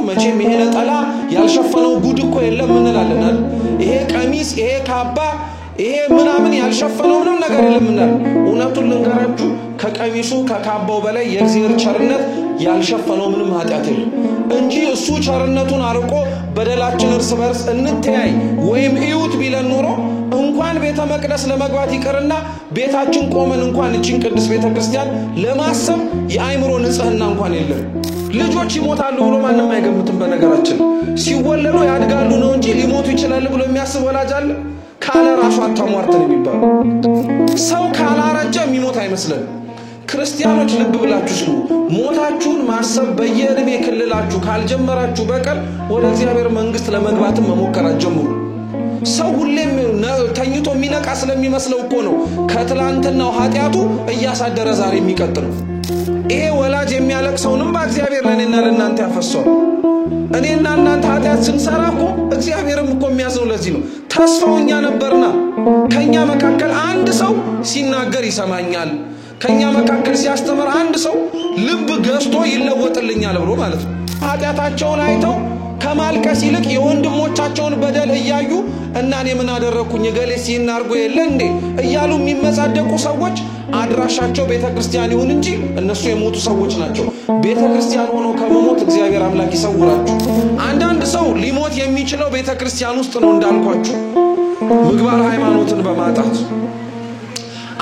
መቼም ይሄ ነጠላ ያልሸፈነው ጉድ እኮ የለም እንላለን አይደል? ይሄ ቀሚስ ይሄ ካባ ይሄ ምናምን ያልሸፈነው ምንም ነገር የለም እንላለን። እውነቱን ልንገራችሁ ከቀሚሱ ከካባው በላይ የእግዚአብሔር ቸርነት ያልሸፈነው ምንም ኃጢአት የለም እንጂ እሱ ቸርነቱን አርቆ በደላችን እርስ በርስ እንተያይ ወይም እዩት ቢለን ኖሮ እንኳን ቤተ መቅደስ ለመግባት ይቀርና ቤታችን ቆመን እንኳን እቺን ቅዱስ ቤተክርስቲያን ለማሰብ የአይምሮ ንጽህና እንኳን የለም። ልጆች ይሞታሉ ብሎ ማንንም አይገምትም። በነገራችን ሲወለዱ ያድጋሉ ነው እንጂ ሊሞቱ ይችላል ብሎ የሚያስብ ወላጅ አለ? ካለ ራሱ አታሟርተን የሚባል ሰው ካላረጀ የሚሞት አይመስለን። ክርስቲያኖች ልብ ብላችሁ ስሙ። ሞታችሁን ማሰብ በየእድሜ ክልላችሁ ካልጀመራችሁ በቀር ወደ እግዚአብሔር መንግስት ለመግባት መሞከር አትጀምሩ። ሰው ሁሌም ተኝቶ የሚነቃ ስለሚመስለው እኮ ነው ከትላንትናው ኃጢያቱ እያሳደረ ዛሬ የሚቀጥለው። ይሄ ወላጅ የሚያለቅሰውንም በእግዚአብሔር ለኔና ለእናንተ ያፈሰው። እኔና እናንተ ኃጢያት ስንሰራ እኮ እግዚአብሔርም እኮ የሚያዝነው ለዚህ ነው። ተስፋውኛ ነበርና ከኛ መካከል አንድ ሰው ሲናገር ይሰማኛል፣ ከኛ መካከል ሲያስተምር አንድ ሰው ልብ ገዝቶ ይለወጥልኛል ብሎ ማለት ነው። ኃጢያታቸውን አይተው ከማልቀስ ይልቅ የወንድሞቻቸውን በደል እያዩ እና እኔ ምን አደረኩኝ ገሌ ሲናርጎ የለ እንዴ እያሉ የሚመጻደቁ ሰዎች አድራሻቸው ቤተክርስቲያን ይሁን እንጂ እነሱ የሞቱ ሰዎች ናቸው። ቤተክርስቲያን ሆኖ ከመሞት እግዚአብሔር አምላክ ይሰውራችሁ። አንዳንድ ሰው ሊሞት የሚችለው ቤተክርስቲያን ውስጥ ነው እንዳልኳችሁ ምግባር ሃይማኖትን በማጣት።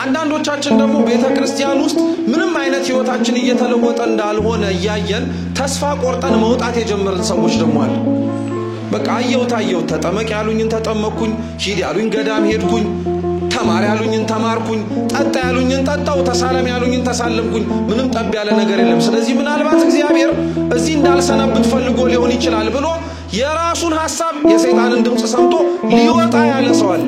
አንዳንዶቻችን ደግሞ ቤተክርስቲያን ውስጥ ምንም አይነት ህይወታችን እየተለወጠ እንዳልሆነ ያያየን ተስፋ ቆርጠን መውጣት የጀመርን ሰዎች ደግሞ አለ። በቃ አየው ተጠመቅ ያሉኝን ተጠመቅኩኝ፣ ሂድ ያሉኝ ገዳም ሄድኩኝ፣ ተማር ያሉኝን ተማርኩኝ፣ ጠጣ ያሉኝን ጠጣው፣ ተሳለም ያሉኝን ተሳለምኩኝ፣ ምንም ጠብ ያለ ነገር የለም። ስለዚህ ምናልባት እግዚአብሔር እዚህ እንዳልሰነብት ፈልጎ ሊሆን ይችላል ብሎ የራሱን ሐሳብ የሰይጣንን ድምጽ ሰምቶ ሊወጣ ያለ ሰው አለ።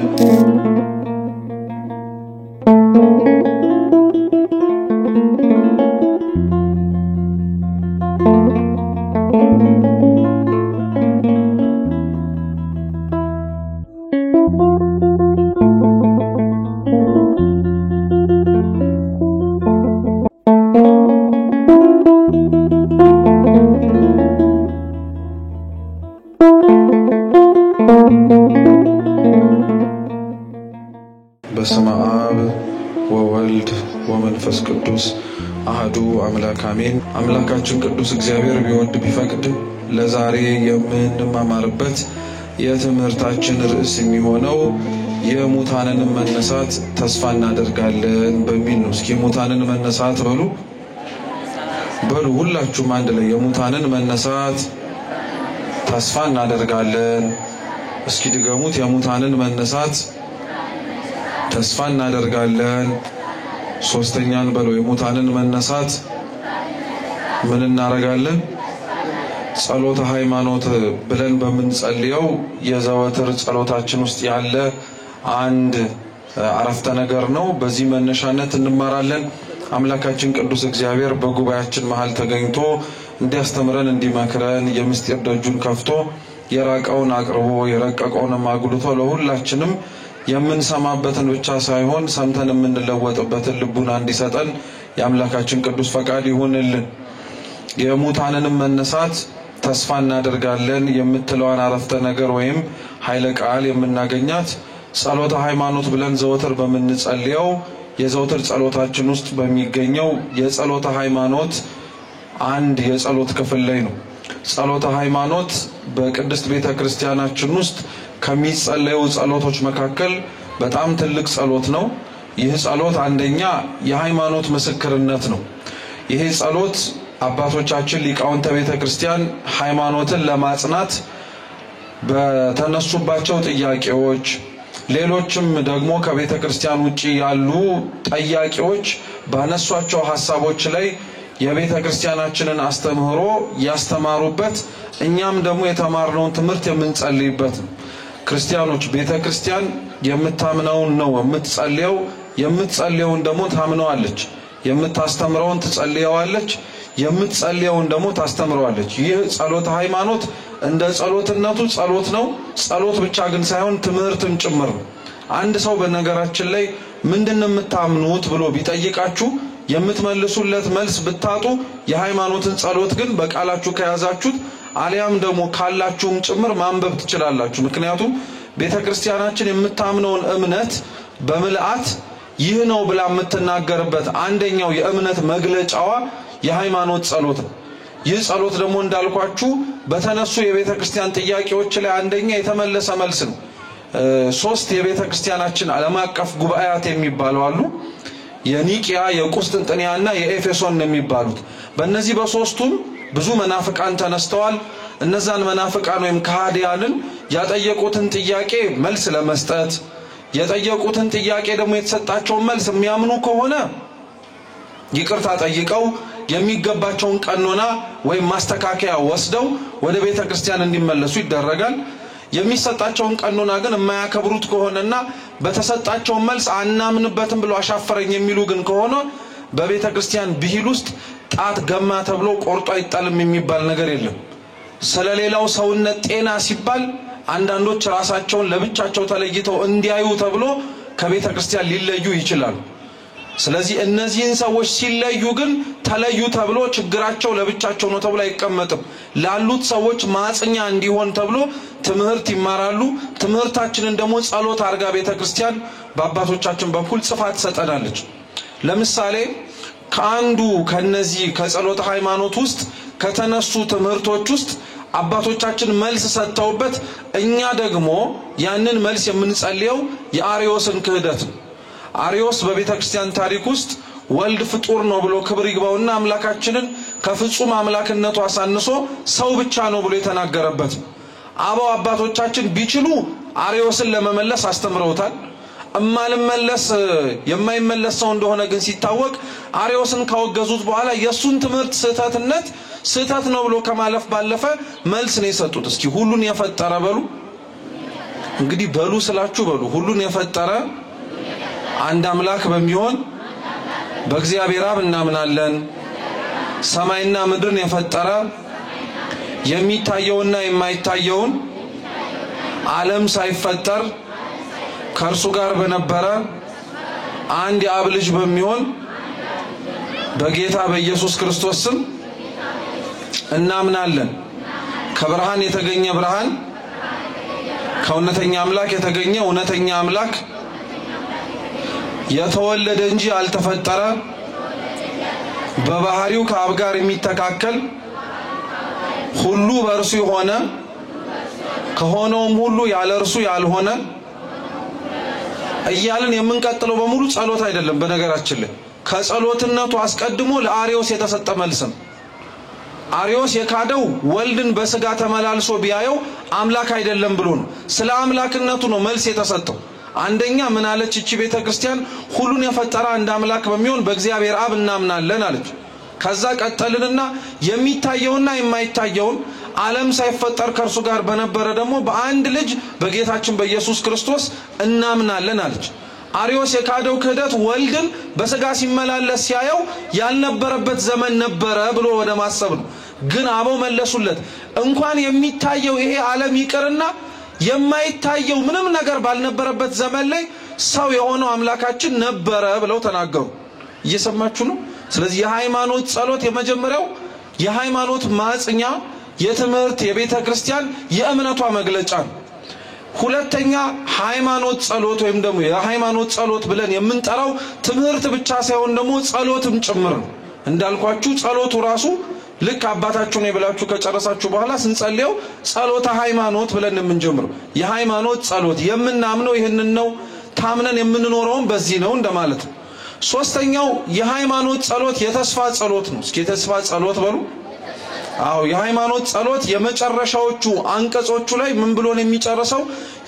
በስመ አብ ወወልድ ወመንፈስ ቅዱስ አሐዱ አምላክ አሜን። አምላካችን ቅዱስ እግዚአብሔር ቢወድ ቢፈቅድ ለዛሬ የምንማማርበት የትምህርታችን ርዕስ የሚሆነው የሙታንን መነሳት ተስፋ እናደርጋለን በሚል ነው። እስኪ ሙታንን መነሳት በሉ ሁላችሁም አንድ ላይ የሙታንን መነሳት ተስፋ እናደርጋለን። እስኪ ድገሙት። የሙታንን መነሳት ተስፋ እናደርጋለን። ሶስተኛን በሉ የሙታንን መነሳት ምን እናደርጋለን? ጸሎተ ሃይማኖት ብለን በመንጸልየው የዘወትር ጸሎታችን ውስጥ ያለ አንድ አረፍተ ነገር ነው። በዚህ መነሻነት እንማራለን። አምላካችን ቅዱስ እግዚአብሔር በጉባኤያችን መሃል ተገኝቶ እንዲያስተምረን እንዲመክረን የምስጢር ደጁን ከፍቶ የራቀውን አቅርቦ የረቀቀውን አጉልቶ ለሁላችንም የምንሰማበትን ብቻ ሳይሆን ሰምተን የምንለወጥበትን ልቡና እንዲሰጠን የአምላካችን ቅዱስ ፈቃድ ይሁንልን። የሙታንን መነሳት ተስፋ እናደርጋለን የምትለዋን አረፍተ ነገር ወይም ኃይለ ቃል የምናገኛት ጸሎተ ሃይማኖት ብለን ዘወትር በመንጸልየው የዘወትር ጸሎታችን ውስጥ በሚገኘው የጸሎተ ሃይማኖት አንድ የጸሎት ክፍል ላይ ነው። ጸሎተ ሃይማኖት በቅድስት ቤተክርስቲያናችን ውስጥ ከሚጸለዩ ጸሎቶች መካከል በጣም ትልቅ ጸሎት ነው። ይህ ጸሎት አንደኛ የሃይማኖት ምስክርነት ነው። ይሄ ጸሎት አባቶቻችን ሊቃውንተ ቤተክርስቲያን ሃይማኖትን ለማጽናት በተነሱባቸው ጥያቄዎች ሌሎችም ደግሞ ከቤተክርስቲያን ውጪ ያሉ ጠያቂዎች ባነሷቸው ሐሳቦች ላይ የቤተክርስቲያናችንን አስተምህሮ ያስተማሩበት እኛም ደግሞ የተማርነውን ትምህርት የምንጸልይበት ነው። ክርስቲያኖች ቤተክርስቲያን የምታምነውን ነው የምትጸልየው፣ የምትጸልየውን ደግሞ ታምነዋለች፣ የምታስተምረውን ትጸልየዋለች፣ የምትጸልየውን ደግሞ ታስተምረዋለች። ይህ ጸሎተ ሃይማኖት እንደ ጸሎትነቱ ጸሎት ነው። ጸሎት ብቻ ግን ሳይሆን ትምህርትም ጭምር ነው። አንድ ሰው በነገራችን ላይ ምንድነው የምታምኑት ብሎ ቢጠይቃችሁ የምትመልሱለት መልስ ብታጡ የሃይማኖትን ጸሎት ግን በቃላችሁ ከያዛችሁት አሊያም ደግሞ ካላችሁም ጭምር ማንበብ ትችላላችሁ። ምክንያቱም ቤተክርስቲያናችን የምታምነውን እምነት በመልአት ይህ ነው ብላ የምትናገርበት አንደኛው የእምነት መግለጫዋ የሃይማኖት ጸሎት ነው። ይህ ጸሎት ደግሞ እንዳልኳችሁ በተነሱ የቤተክርስቲያን ጥያቄዎች ላይ አንደኛ የተመለሰ መልስ ነው። 3 የቤተክርስቲያናችን ዓለም አቀፍ ጉባኤያት የሚባሉ አሉ። የኒቂያ፣ የቁስጥንጥንያና የኤፌሶን የሚባሉት። በእነዚህ በሶስቱም ብዙ መናፍቃን ተነስተዋል። እነዛን መናፍቃን ወይም ከሃዲያንን ያጠየቁትን ጥያቄ መልስ ለመስጠት የጠየቁትን ጥያቄ ደግሞ የተሰጣቸውን መልስ የሚያምኑ ከሆነ ይቅርታ ጠይቀው የሚገባቸውን ቀኖና ወይም ማስተካከያ ወስደው ወደ ቤተክርስቲያን እንዲመለሱ ይደረጋል። የሚሰጣቸውን ቀኖና ግን የማያከብሩት ከሆነና በተሰጣቸው መልስ አናምንበትም ብሎ አሻፈረኝ የሚሉ ግን ከሆነ በቤተክርስቲያን ብሂል ውስጥ ጣት ገማ ተብሎ ቆርጦ አይጣልም የሚባል ነገር የለም። ስለሌላው ሰውነት ጤና ሲባል አንዳንዶች ራሳቸውን ለብቻቸው ተለይተው እንዲያዩ ተብሎ ከቤተክርስቲያን ሊለዩ ይችላሉ። ስለዚህ እነዚህን ሰዎች ሲለዩ ግን ተለዩ ተብሎ ችግራቸው ለብቻቸው ነው ተብሎ አይቀመጥም። ላሉት ሰዎች ማጽኛ እንዲሆን ተብሎ ትምህርት ይማራሉ። ትምህርታችንን ደግሞ ጸሎት አርጋ ቤተክርስቲያን በአባቶቻችን በኩል ጽፋት ሰጠናለች። ለምሳሌ ከአንዱ ከነዚህ ከጸሎት ሃይማኖት ውስጥ ከተነሱ ትምህርቶች ውስጥ አባቶቻችን መልስ ሰጥተውበት እኛ ደግሞ ያንን መልስ የምንጸልየው የአርዮስን ክህደት ነው። አርዮስ በቤተክርስቲያን ታሪክ ውስጥ ወልድ ፍጡር ነው ብሎ ክብር ይግባውና አምላካችንን ከፍጹም አምላክነቱ አሳንሶ ሰው ብቻ ነው ብሎ የተናገረበት ነው። አባው አባቶቻችን ቢችሉ አርዮስን ለመመለስ አስተምረውታል። እማልመለስ የማይመለስ ሰው እንደሆነ ግን ሲታወቅ አርዮስን ካወገዙት በኋላ የሱን ትምህርት ስህተት ነው ብሎ ከማለፍ ባለፈ መልስ ነው የሰጡት። እስኪ ሁሉን የፈጠረ በሉ። እንግዲህ በሉ ስላችሁ በሉ። ሁሉን የፈጠረ አንድ አምላክ በሚሆን በእግዚአብሔር አብ እናምናለን። ሰማይና ምድርን የፈጠረ የሚታየውና የማይታየውን ዓለም ሳይፈጠር ከእርሱ ጋር በነበረ አንድ የአብ ልጅ በሚሆን በጌታ በኢየሱስ ክርስቶስ ስም እናምናለን። ከብርሃን የተገኘ ብርሃን፣ ከእውነተኛ አምላክ የተገኘ እውነተኛ አምላክ፣ የተወለደ እንጂ አልተፈጠረ፣ በባህሪው ከአብ ጋር የሚተካከል፣ ሁሉ በእርሱ የሆነ ከሆነውም ሁሉ ያለ እርሱ ያልሆነ እያልን የምንቀጥለው በሙሉ ጸሎት አይደለም። በነገራችን ላይ ከጸሎትነቱ አስቀድሞ ለአርዮስ የተሰጠ መልስ ነው። አርዮስ የካደው ወልድን በስጋ ተመላልሶ ቢያየው አምላክ አይደለም ብሎ ነው። ስለ አምላክነቱ ነው መልስ የተሰጠው። አንደኛ ምን አለች እቺ ቤተክርስቲያን? ሁሉን የፈጠረ አንድ አምላክ በሚሆን በእግዚአብሔር አብ እናምናለን አለች። ከዛ ቀጠልንና የሚታየውና የማይታየውን ዓለም ሳይፈጠር ከእርሱ ጋር በነበረ ደግሞ በአንድ ልጅ በጌታችን በኢየሱስ ክርስቶስ እናምናለን አለች። አርዮስ የካደው ክህደት ወልድን በስጋ ሲመላለስ ሲያየው ያልነበረበት ዘመን ነበረ ብሎ ወደ ማሰብ ነው። ግን አበው መለሱለት፣ እንኳን የሚታየው ይሄ ዓለም ይቅርና የማይታየው ምንም ነገር ባልነበረበት ዘመን ላይ ሰው የሆነው አምላካችን ነበረ ብለው ተናገሩ። እየሰማችሁ ነው? ስለዚህ የሃይማኖት ጸሎት የመጀመሪያው የሃይማኖት ማጽኛ የትምህርት የቤተክርስቲያን የእምነቷ መግለጫ ነው። ሁለተኛ ሃይማኖት ጸሎት ወይም ደግሞ የሃይማኖት ጸሎት ብለን የምንጠራው ትምህርት ብቻ ሳይሆን ደግሞ ጸሎትም ጭምር ነው። እንዳልኳችሁ ጸሎቱ ራሱ ልክ አባታችሁ ነው ብላችሁ ከጨረሳችሁ በኋላ ስንጸልየው ጸሎተ ሃይማኖት ብለን የምንጀምረው የሃይማኖት ጸሎት የምናምነው ይሄንን ነው፣ ታምነን የምንኖረው በዚህ ነው እንደማለት ነው። ሶስተኛው የሃይማኖት ጸሎት የተስፋ ጸሎት ነው። እስኪ የተስፋ ጸሎት በሉ። አዎ የሃይማኖት ጸሎት የመጨረሻዎቹ አንቀጾቹ ላይ ምን ብሎ ነው የሚጨርሰው?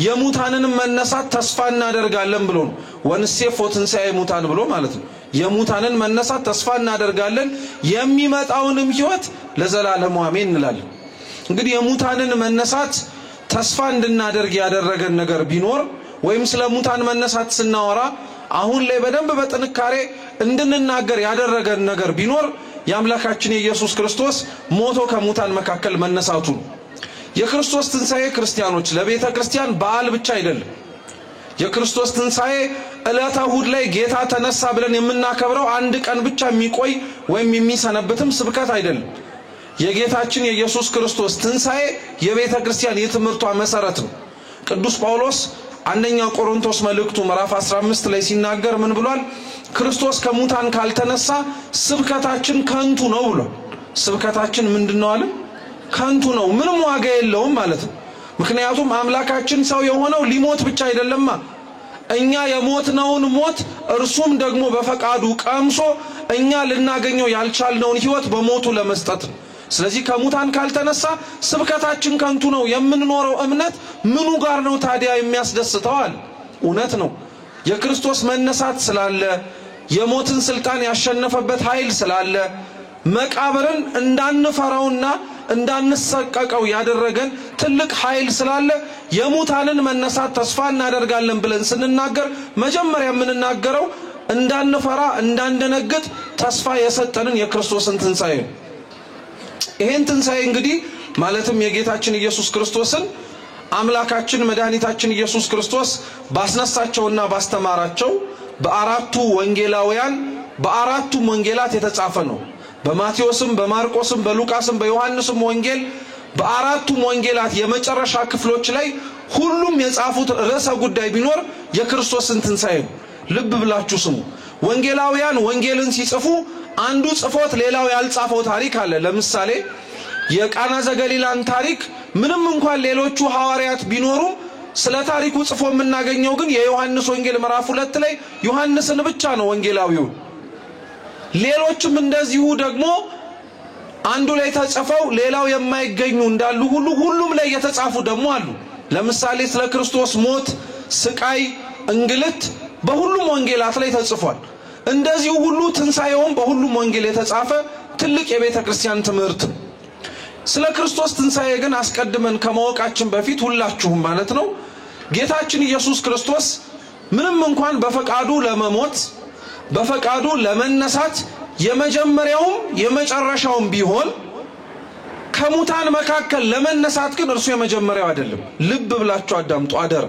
የሙታንን መነሳት ተስፋ እናደርጋለን ብሎ ነው። ወንሴፎ ትንሣኤ ሙታን ብሎ ማለት ነው። የሙታንን መነሳት ተስፋ እናደርጋለን፣ የሚመጣውንም ሕይወት ለዘላለም አሜን እንላለን። እንግዲህ የሙታንን መነሳት ተስፋ እንድናደርግ ያደረገን ነገር ቢኖር ወይም ስለ ሙታን መነሳት ስናወራ አሁን ላይ በደንብ በጥንካሬ እንድንናገር ያደረገን ነገር ቢኖር የአምላካችን ኢየሱስ ክርስቶስ ሞቶ ከሙታን መካከል መነሳቱ ነው። የክርስቶስ ትንሣኤ ክርስቲያኖች ለቤተ ክርስቲያን በዓል ብቻ አይደለም። የክርስቶስ ትንሣኤ ዕለተ እሑድ ላይ ጌታ ተነሳ ብለን የምናከብረው አንድ ቀን ብቻ የሚቆይ ወይም የሚሰነብትም ስብከት አይደለም። የጌታችን የኢየሱስ ክርስቶስ ትንሣኤ የቤተ ክርስቲያን የትምህርቷ መሰረት ነው። ቅዱስ ጳውሎስ አንደኛ ቆሮንቶስ መልእክቱ ምዕራፍ 15 ላይ ሲናገር ምን ብሏል? ክርስቶስ ከሙታን ካልተነሳ ስብከታችን ከንቱ ነው ብሏል። ስብከታችን ምንድነው አለ? ከንቱ ነው፣ ምንም ዋጋ የለውም ማለት ነው። ምክንያቱም አምላካችን ሰው የሆነው ሊሞት ብቻ አይደለማ። እኛ የሞትነውን ሞት እርሱም ደግሞ በፈቃዱ ቀምሶ እኛ ልናገኘው ያልቻልነውን ሕይወት በሞቱ ለመስጠት ነው። ስለዚህ ከሙታን ካልተነሳ ስብከታችን ከንቱ ነው። የምንኖረው እምነት ምኑ ጋር ነው ታዲያ የሚያስደስተው? እውነት ነው የክርስቶስ መነሳት ስላለ፣ የሞትን ስልጣን ያሸነፈበት ኃይል ስላለ፣ መቃብርን እንዳንፈራውና እንዳንሰቀቀው ያደረገን ትልቅ ኃይል ስላለ የሙታንን መነሳት ተስፋ እናደርጋለን ብለን ስንናገር መጀመሪያ የምንናገረው እንዳንፈራ እንዳንደነግጥ ተስፋ የሰጠንን የክርስቶስን ትንሣኤ ነው። ይሄን ትንሣኤ እንግዲህ ማለትም የጌታችን ኢየሱስ ክርስቶስን አምላካችን መድኃኒታችን ኢየሱስ ክርስቶስ ባስነሳቸውና ባስተማራቸው በአራቱ ወንጌላውያን በአራቱም ወንጌላት የተጻፈ ነው። በማቴዎስም በማርቆስም በሉቃስም በዮሐንስም ወንጌል በአራቱም ወንጌላት የመጨረሻ ክፍሎች ላይ ሁሉም የጻፉት ርዕሰ ጉዳይ ቢኖር የክርስቶስን ትንሣኤ ነው። ልብ ብላችሁ ስሙ። ወንጌላውያን ወንጌልን ሲጽፉ አንዱ ጽፎት ሌላው ያልጻፈው ታሪክ አለ። ለምሳሌ የቃና ዘገሊላን ታሪክ ምንም እንኳን ሌሎቹ ሐዋርያት ቢኖሩ ስለ ታሪኩ ጽፎ የምናገኘው ግን የዮሐንስ ወንጌል ምዕራፍ 2 ላይ ዮሐንስን ብቻ ነው ወንጌላዊው። ሌሎችም እንደዚሁ ደግሞ አንዱ ላይ ተጽፈው ሌላው የማይገኙ እንዳሉ ሁሉ ሁሉም ላይ የተጻፉ ደግሞ አሉ። ለምሳሌ ስለ ክርስቶስ ሞት፣ ስቃይ፣ እንግልት በሁሉም ወንጌላት ላይ ተጽፏል። እንደዚሁ ሁሉ ትንሣኤውም በሁሉም ወንጌል የተጻፈ ትልቅ የቤተ ክርስቲያን ትምህርት ነው። ስለ ክርስቶስ ትንሣኤ ግን አስቀድመን ከማወቃችን በፊት ሁላችሁም ማለት ነው ጌታችን ኢየሱስ ክርስቶስ ምንም እንኳን በፈቃዱ ለመሞት በፈቃዱ ለመነሳት የመጀመሪያውም የመጨረሻውም ቢሆን ከሙታን መካከል ለመነሳት ግን እርሱ የመጀመሪያው አይደለም። ልብ ብላችሁ አዳምጡ አደረ።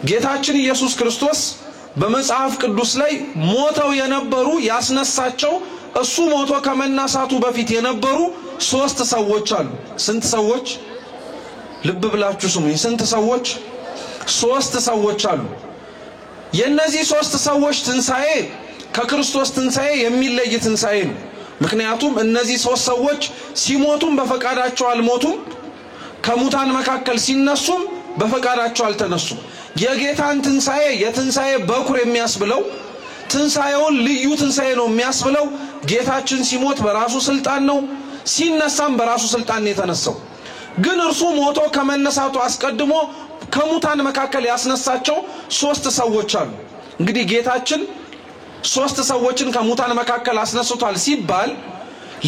ጌታችን ኢየሱስ ክርስቶስ በመጽሐፍ ቅዱስ ላይ ሞተው የነበሩ ያስነሳቸው እሱ ሞቶ ከመነሳቱ በፊት የነበሩ 3 ሰዎች አሉ። ስንት ሰዎች? ልብ ብላችሁ ስሙኝ። ስንት ሰዎች? 3 ሰዎች አሉ። የነዚህ 3 ሰዎች ትንሣኤ ከክርስቶስ ትንሣኤ የሚለይ ትንሣኤ ነው። ምክንያቱም እነዚህ 3 ሰዎች ሲሞቱም በፈቃዳቸው አልሞቱም፣ ከሙታን መካከል ሲነሱም በፈቃዳቸው አልተነሱም። የጌታን ትንሣኤ የትንሣኤ በኩር የሚያስብለው ትንሣኤውን ልዩ ትንሣኤ ነው የሚያስብለው ጌታችን ሲሞት በራሱ ስልጣን ነው፣ ሲነሳም በራሱ ስልጣን ነው የተነሳው። ግን እርሱ ሞቶ ከመነሳቱ አስቀድሞ ከሙታን መካከል ያስነሳቸው 3 ሰዎች አሉ። እንግዲህ ጌታችን 3 ሰዎችን ከሙታን መካከል አስነስቷል ሲባል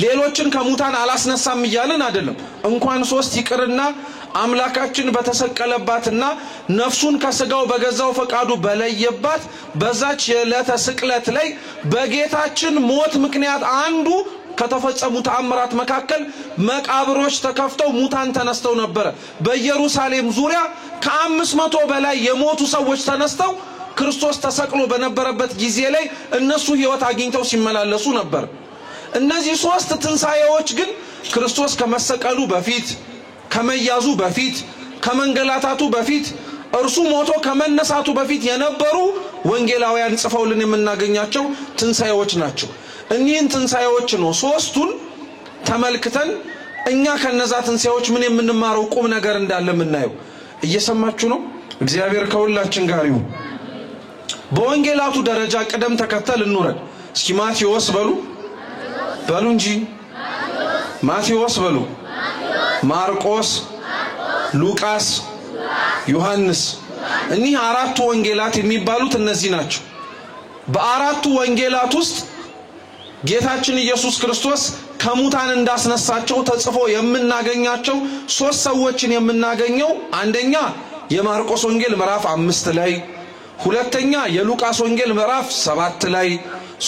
ሌሎችን ከሙታን አላስነሳም ይያልን አይደለም። እንኳን 3 ይቅርና አምላካችን በተሰቀለባትና ነፍሱን ከስጋው በገዛው ፈቃዱ በለየባት በዛች የዕለተ ስቅለት ላይ በጌታችን ሞት ምክንያት አንዱ ከተፈጸሙ ተአምራት መካከል መቃብሮች ተከፍተው ሙታን ተነስተው ነበር። በኢየሩሳሌም ዙሪያ ከ500 በላይ የሞቱ ሰዎች ተነስተው ክርስቶስ ተሰቅሎ በነበረበት ጊዜ ላይ እነሱ ሕይወት አግኝተው ሲመላለሱ ነበር። እነዚህ 3 ትንሣኤዎች ግን ክርስቶስ ከመሰቀሉ በፊት ከመያዙ በፊት ከመንገላታቱ በፊት እርሱ ሞቶ ከመነሳቱ በፊት የነበሩ ወንጌላውያን ጽፈውልን የምናገኛቸው ትንሣኤዎች ናቸው። እኒህን ትንሣኤዎች ነው 3ቱን ተመልክተን እኛ ከነዛ ትንሣኤዎች ምን የምንማረው ቁም ነገር እንዳለ የምናየው። እየሰማችሁ ነው? እግዚአብሔር ከሁላችን ጋር ይሁን። በወንጌላቱ ደረጃ ቅደም ተከተል እንውረድ። እስኪ ማቴዎስ በሉ እንጂ ማቴዎስ በሉ፣ ማርቆስ፣ ሉቃስ፣ ዮሐንስ። እኒህ 4 ወንጌላት የሚባሉት እነዚህ ናቸው። በአራቱ ወንጌላት ውስጥ ጌታችን ኢየሱስ ክርስቶስ ከሙታን እንዳስነሳቸው ተጽፎ የምናገኛቸው 3 ሰዎችን የምናገኘው አንደኛ የማርቆስ ወንጌል ምዕራፍ 5 ላይ፣ ሁለተኛ የሉቃስ ወንጌል ምዕራፍ 7 ላይ፣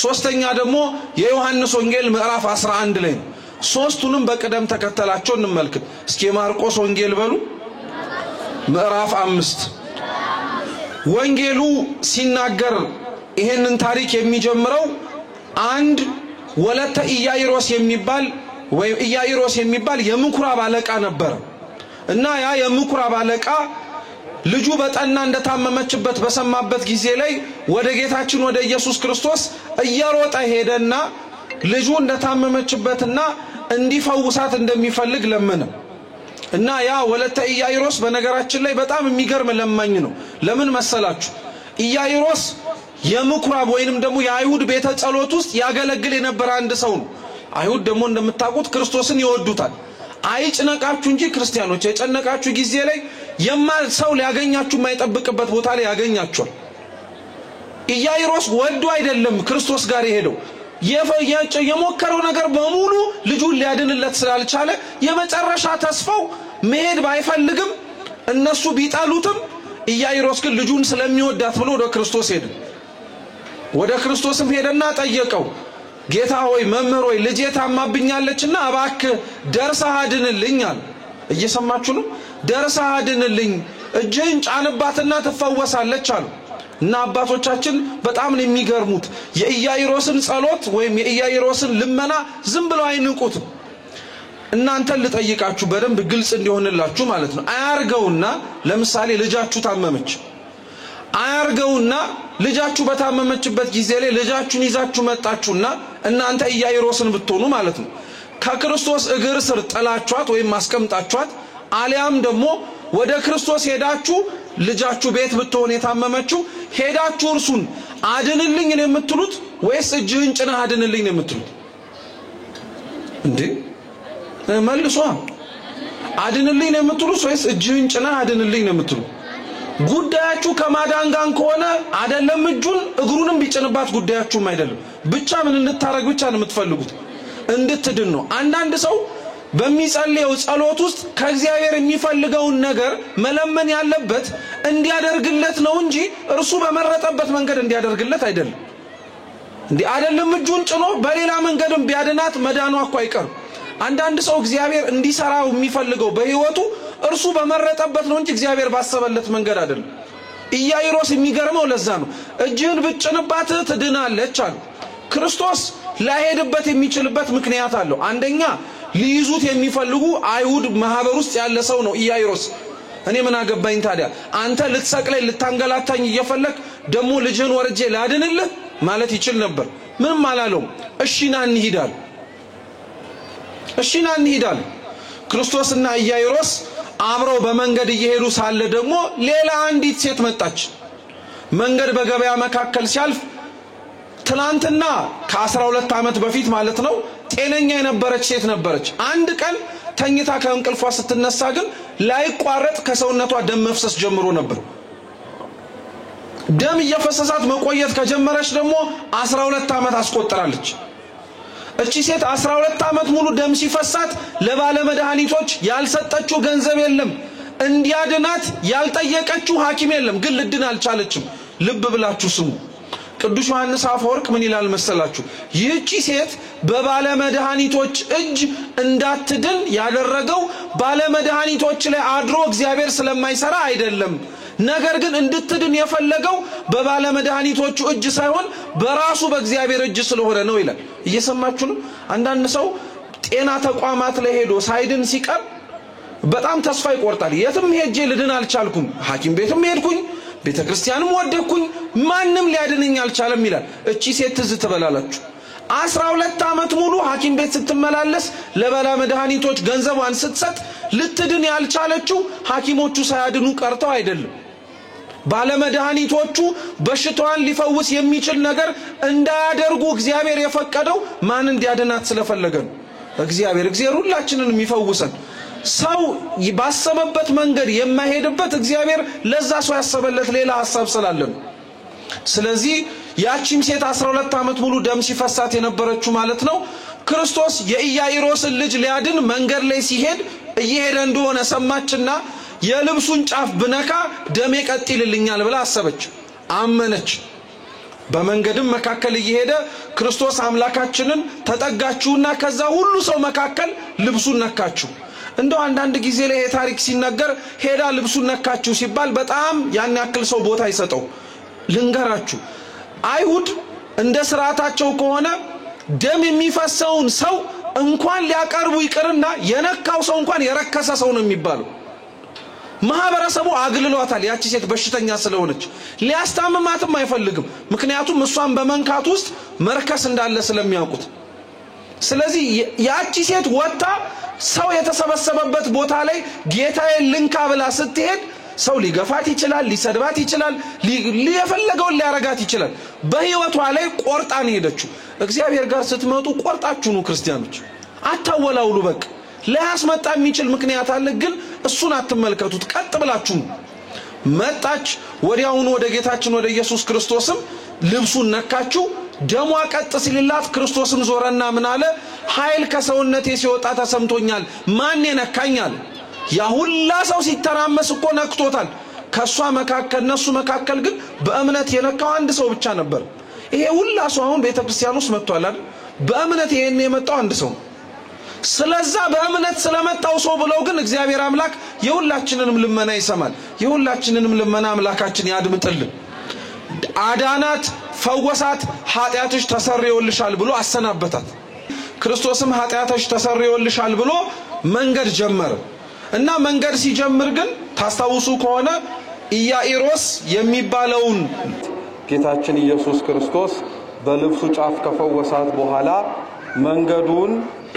ሶስተኛ ደግሞ የዮሐንስ ወንጌል ምዕራፍ 11 ላይ። 3ቱንም በቅደም ተከተላቸው እንመልከት። እስኪ የማርቆስ ወንጌል በሉ ምዕራፍ 5 ወንጌሉ ሲናገር ይሄንን ታሪክ የሚጀምረው አንድ ወለተ ኢያይሮስ የሚባል ወይ ኢያኢሮስ የሚባል የምኩራብ አለቃ ነበር እና ያ የምኩራብ አለቃ ልጁ በጠና እንደታመመችበት በሰማበት ጊዜ ላይ ወደ ጌታችን ወደ ኢየሱስ ክርስቶስ እየሮጠ ሄደና ልጁ እንደታመመችበትና እንዲፈውሳት እንደሚፈልግ ለመነ እና ያ ወለተ ኢያኢሮስ በነገራችን ላይ በጣም የሚገርም ለማኝ ነው ለምን መሰላችሁ ኢያኢሮስ የምኩራብ ወይንም ደግሞ የአይሁድ ቤተ ጸሎት ውስጥ ያገለግል የነበረ አንድ ሰው ነው አይሁድ ደግሞ እንደምታውቁት ክርስቶስን ይወዱታል አይጭነቃችሁ እንጂ ክርስቲያኖች የጨነቃችሁ ጊዜ ላይ ሰው ሊያገኛችሁ የማይጠብቅበት ቦታ ላይ ያገኛችኋል ኢያኢሮስ ወዶ አይደለም ክርስቶስ ጋር የሄደው የሞከረው ነገር በሙሉ ልጁን ሊያድንለት ስላልቻለ የመጨረሻ ተስፋው መሄድ ባይፈልግም እነሱ ቢጣሉትም ኢያኢሮስ ግን ልጁን ስለሚወዳት ብሎ ወደ ክርስቶስ ሄደ ወደ ክርስቶስም ሄደና ጠየቀው ጌታ ሆይ መምህር ሆይ ልጄ ታማብኛለችና እባክህ ደርሰህ አድንልኝ አለ እየሰማችሁ ነው ደርሰህ አድንልኝ እጅህን ጫንባትና ትፈወሳለች አለ እና አባቶቻችን በጣም ነው የሚገርሙት የኢያኢሮስን ጸሎት ወይም የኢያኢሮስን ልመና ዝም ብለው አይንቁትም እናንተ ልጠይቃችሁ በደንብ ግልጽ እንዲሆንላችሁ ማለት ነው አያርገውና ለምሳሌ ልጃችሁ ታመመች አያርገውና ልጃችሁ በታመመችበት ጊዜ ላይ ልጃችሁን ይዛችሁ መጣችሁና እናንተ ኢያኢሮስን ብትሆኑ ማለት ነው ከክርስቶስ እግር ስር ጥላችኋት ወይም ማስቀምጣችኋት አሊያም ደግሞ ወደ ክርስቶስ ሄዳችሁ ልጃችሁ ቤት ብትሆን የታመመችው ሄዳችሁ እርሱን አድንልኝ ነው የምትሉት ወይስ እጅህን ጭነህ አድንልኝ ነው የምትሉት እንዴ መልሷ አድንልኝ ነው የምትሉት ወይስ እጅህን ጭነህ አድንልኝ ነው የምትሉት ጉዳያችሁ ከማዳን ጋር ከሆነ አይደለም እጁን እግሩንም ቢጭንባት ጉዳያችሁም አይደለም ብቻ ምን እንድታረግ ብቻ ነው የምትፈልጉት እንድትድን ነው አንዳንድ ሰው በሚጸልየው ጸሎት ውስጥ ከእግዚአብሔር የሚፈልገውን ነገር መለመን ያለበት እንዲያደርግለት ነው እንጂ እርሱ በመረጠበት መንገድ እንዲያደርግለት አይደለም እንዴ አይደለም እጁን ጭኖ በሌላ መንገድም ቢያድናት መዳኗ እኮ አይቀርም አንዳንድ ሰው እግዚአብሔር እንዲሰራው የሚፈልገው በህይወቱ እርሱ በመረጠበት ነው እንጂ እግዚአብሔር ባሰበለት መንገድ አይደለም ኢያኢሮስ የሚገርመው ለዛ ነው እጅህን ብጭንባት ትድናለች አለ ክርስቶስ ላይሄድበት የሚችልበት ምክንያት አለው አንደኛ ሊይዙት የሚፈልጉ አይሁድ ማህበር ውስጥ ያለ ሰው ነው ኢያኢሮስ እኔ ምን አገባኝ ታዲያ አንተ ልትሰቅለኝ ልታንገላታኝ እየፈለክ ደሞ ልጅህን ወርጄ ላድንልህ ማለት ይችል ነበር ምንም አላለው እሺና እንሂዳል እሺና እንሂዳል ክርስቶስና ኢያኢሮስ አብረው በመንገድ እየሄዱ ሳለ ደግሞ ሌላ አንዲት ሴት መጣች መንገድ በገበያ መካከል ሲያልፍ ትናንትና ከ12 ዓመት በፊት ማለት ነው ጤነኛ የነበረች ሴት ነበረች አንድ ቀን ተኝታ ከእንቅልፏ ስትነሳ ግን ላይቋረጥ ከሰውነቷ ደም መፍሰስ ጀምሮ ነበር ደም እየፈሰሳት መቆየት ከጀመረች ደግሞ 12 ዓመት አስቆጥራለች እቺ ሴት 12 ዓመት ሙሉ ደም ሲፈሳት ለባለ መድኃኒቶች ያልሰጠችው ገንዘብ የለም እንዲያድናት ያልጠየቀችው ሐኪም የለም ግን ልድን አልቻለችም ልብ ብላችሁ ስሙ ቅዱስ ዮሐንስ አፈወርቅ ምን ይላል መሰላችሁ ይህቺ ሴት በባለ መድኃኒቶች እጅ እንዳትድን ያደረገው ባለ መድኃኒቶች ላይ አድሮ እግዚአብሔር ስለማይሰራ አይደለም ነገር ግን እንድትድን የፈለገው በባለ መድኃኒቶቹ እጅ ሳይሆን በራሱ በእግዚአብሔር እጅ ስለሆነ ነው ይላል እየሰማችሁ ነው አንዳንድ ሰው ጤና ተቋማት ላይ ሄዶ ሳይድን ሲቀር በጣም ተስፋ ይቆርጣል የትም ሄጄ ልድን አልቻልኩም ሐኪም ቤትም ሄድኩኝ ቤተክርስቲያንም ወደኩኝ ማንንም ሊያድነኝ አልቻለም ይላል እቺ ሴት ትዝ ትበላላችሁ 12 ዓመት ሙሉ ሐኪም ቤት ስትመላለስ ለባለ መድኃኒቶች ገንዘቧን ስትሰጥ ልትድን ያልቻለችው ሐኪሞቹ ሳያድኑ ቀርተው አይደለም ባለ መድኃኒቶቹ በሽታዋን ሊፈውስ የሚችል ነገር እንዳያደርጉ እግዚአብሔር የፈቀደው ማን እንዲያድናት ስለፈለገ ነው እግዚአብሔር ሁላችንን የሚፈውሰን ሰው ባሰበበት መንገድ የማይሄድበት እግዚአብሔር ለዛ ሰው ያሰበለት ሌላ ሐሳብ ስላለ ነው ስለዚህ ያቺም ሴት 12 ዓመት ሙሉ ደም ሲፈሳት የነበረችው ማለት ነው ክርስቶስ የኢያኢሮስን ልጅ ሊያድን መንገድ ላይ ሲሄድ እየሄደ እንደሆነ ሰማችና የልብሱን ጫፍ ብነካ ደሜ ቀጥይልልኛል ብላ አሰበች አመነች በመንገድም መካከል እየሄደ ክርስቶስ አምላካችንን ተጠጋችውና ከዛ ሁሉ ሰው መካከል ልብሱን ነካችው እንደው አንዳንድ ጊዜ ላይ ታሪክ ሲነገር ሄዳ ልብሱን ነካችው ሲባል በጣም ያን ያክል ሰው ቦታ ይሰጠው ልንገራችሁ አይሁድ እንደ ስርዓታቸው ከሆነ ደም የሚፈሰውን ሰው እንኳን ሊያቀርቡ ይቅርና የነካው ሰው እንኳን የረከሰ ሰው ነው የሚባለው። ማህበረሰቡ አግልሏታል። ያቺ ሴት በሽተኛ ስለሆነች ሊያስታምማትም አይፈልግም። ምክንያቱም እሷን በመንካት ውስጥ መርከስ እንዳለ ስለሚያውቁት። ስለዚህ ያቺ ሴት ወጣ ሰው የተሰበሰበበት ቦታ ላይ ጌታዬ ልንካ ብላ ስትሄድ ሰው ሊገፋት ይችላል፣ ሊሰድባት ይችላል፣ ሊፈለገውን ሊያረጋት ይችላል። በህይወቷ ላይ ቆርጣ ነው ሄደችው። እግዚአብሔር ጋር ስትመጡ ቆርጣችሁ ነው ክርስቲያኖች፣ አታወላውሉ። በቃ ሊያስመጣ የሚችል ምክንያት አለ፣ ግን እሱን አትመልከቱት። ቀጥ ብላችሁ መጣች። ወዲያውኑ ወደ ጌታችን ወደ ኢየሱስ ክርስቶስም ልብሱን ነካችው። ደሟ ቀጥ ሲልላት ክርስቶስም ዞረና ምን አለ? ኃይል ከሰውነቴ ሲወጣ ተሰምቶኛል። ማን የነካኛል? ያ ሁላ ሰው ሲተራመስ እኮ ነክቶታል። ከሷ መካከል ነሱ መካከል ግን በእምነት የነካው አንድ ሰው ብቻ ነበር። ይሄ ሁላ ሰው አሁን ቤተክርስቲያን ውስጥ መጥቷል አይደል? በእምነት ይሄን የመጣው አንድ ሰው። ስለዛ በእምነት ስለመጣው ሰው ብለው ግን እግዚአብሔር አምላክ የሁላችንንም ልመና ይሰማል። የሁላችንንም ልመና አምላካችን ያድምጥልን። አዳናት፣ ፈወሳት፣ ኃጢአትሽ ተሰርዮልሻል ብሎ አሰናበታት። ክርስቶስም ኃጢአትሽ ተሰርዮልሻል ብሎ መንገድ ጀመረ እና መንገድ ሲጀምር ግን ታስታውሱ ከሆነ ኢያኢሮስ የሚባለውን ጌታችን ኢየሱስ ክርስቶስ በልብሱ ጫፍ ከፈወሳት በኋላ መንገዱን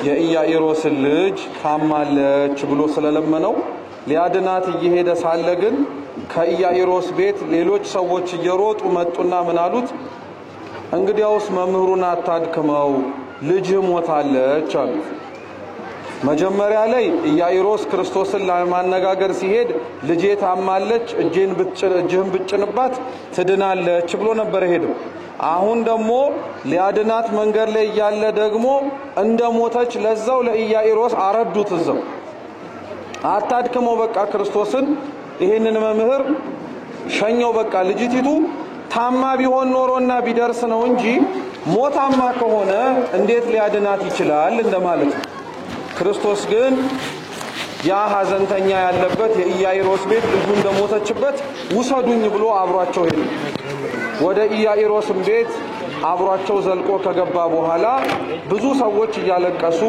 የኢያኢሮስን ልጅ ታማለች ብሎ ስለለመነው ሊያድናት እየሄደ ሳለ ግን ከኢያኢሮስ ቤት ሌሎች ሰዎች እየሮጡ መጡና ምን አሉት? እንግዲያውስ መምህሩን አታድክመው፣ ልጅህ ሞታለች አሉት። መጀመሪያ ላይ ኢያኢሮስ ክርስቶስን ለማነጋገር ሲሄድ ልጄ ታማለች፣ እጅህን ብጭንባት ትድናለች ብሎ ነበር ሄደው። አሁን ደግሞ ሊያድናት መንገድ ላይ ያለ ደግሞ እንደሞተች ለዛው ለኢያኢሮስ አረዱት። እዛው አታድክመው፣ በቃ ክርስቶስን ይሄንን መምህር ሸኘው፣ በቃ ልጅቲቱ ታማ ቢሆን ኖሮና ቢደርስ ነው እንጂ ሞታማ ከሆነ እንዴት ሊያድናት ይችላል እንደማለት ነው። ክርስቶስ ግን ያ ሐዘንተኛ ያለበት የኢያኢሮስ ቤት ልጁ እንደሞተችበት ውሰዱኝ ብሎ አብሯቸው ሄደ። ወደ ኢያኢሮስም ቤት አብሯቸው ዘልቆ ከገባ በኋላ ብዙ ሰዎች እያለቀሱ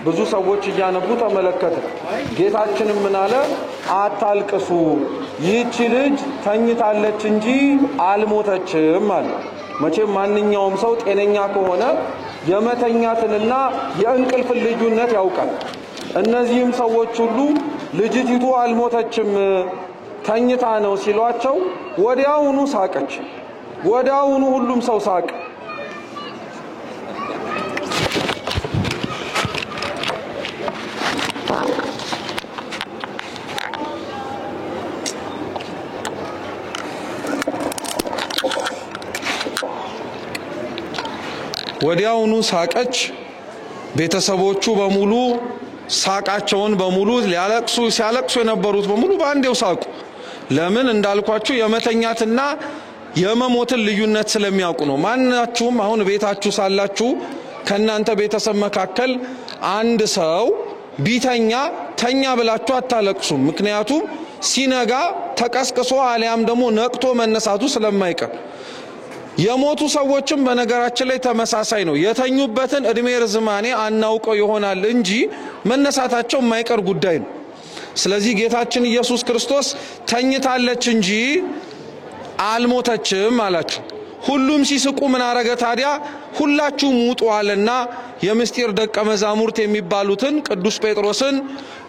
ብዙ ሰዎች እያነቡ ተመለከተ። ጌታችንም ምን አለ? አታልቅሱ፣ ይህች ልጅ ተኝታለች እንጂ አልሞተችም አለ። መቼም ማንኛውም ሰው ጤነኛ ከሆነ የመተኛትንና የእንቅልፍ ልዩነት ያውቃል። እነዚህም ሰዎች ሁሉ ልጅቲቱ አልሞተችም ተኝታ ነው ሲሏቸው ወዲያውኑ ሳቀች። ወዲያውኑ ሁሉም ሰው ሳቀ። ወዲያውኑ ሳቀች። ቤተሰቦቹ በሙሉ ሳቃቸውን በሙሉ ሲያለቅሱ የነበሩት በሙሉ በአንዴው ሳቁ። ለምን እንዳልኳችሁ የመተኛትና የመሞትን ልዩነት ስለሚያውቁ ነው። ማናችሁም አሁን ቤታችሁ ሳላችሁ ከናንተ ቤተሰብ መካከል አንድ ሰው ቢተኛ ተኛ ብላችሁ አታለቅሱም። ምክንያቱም ሲነጋ ተቀስቅሶ አሊያም ደግሞ ነቅቶ መነሳቱ ስለማይቀር። የሞቱ ሰዎችም በነገራችን ላይ ተመሳሳይ ነው። የተኙበትን እድሜ ርዝማኔ አናውቀው ይሆናል እንጂ መነሳታቸው የማይቀር ጉዳይ ነው። ስለዚህ ጌታችን ኢየሱስ ክርስቶስ ተኝታለች እንጂ አልሞተችም አላቸው። ሁሉም ሲስቁ ምን አረገ ታዲያ? ሁላችሁም ውጡ አለና የምስጢር ደቀ መዛሙርት የሚባሉትን ቅዱስ ጴጥሮስን፣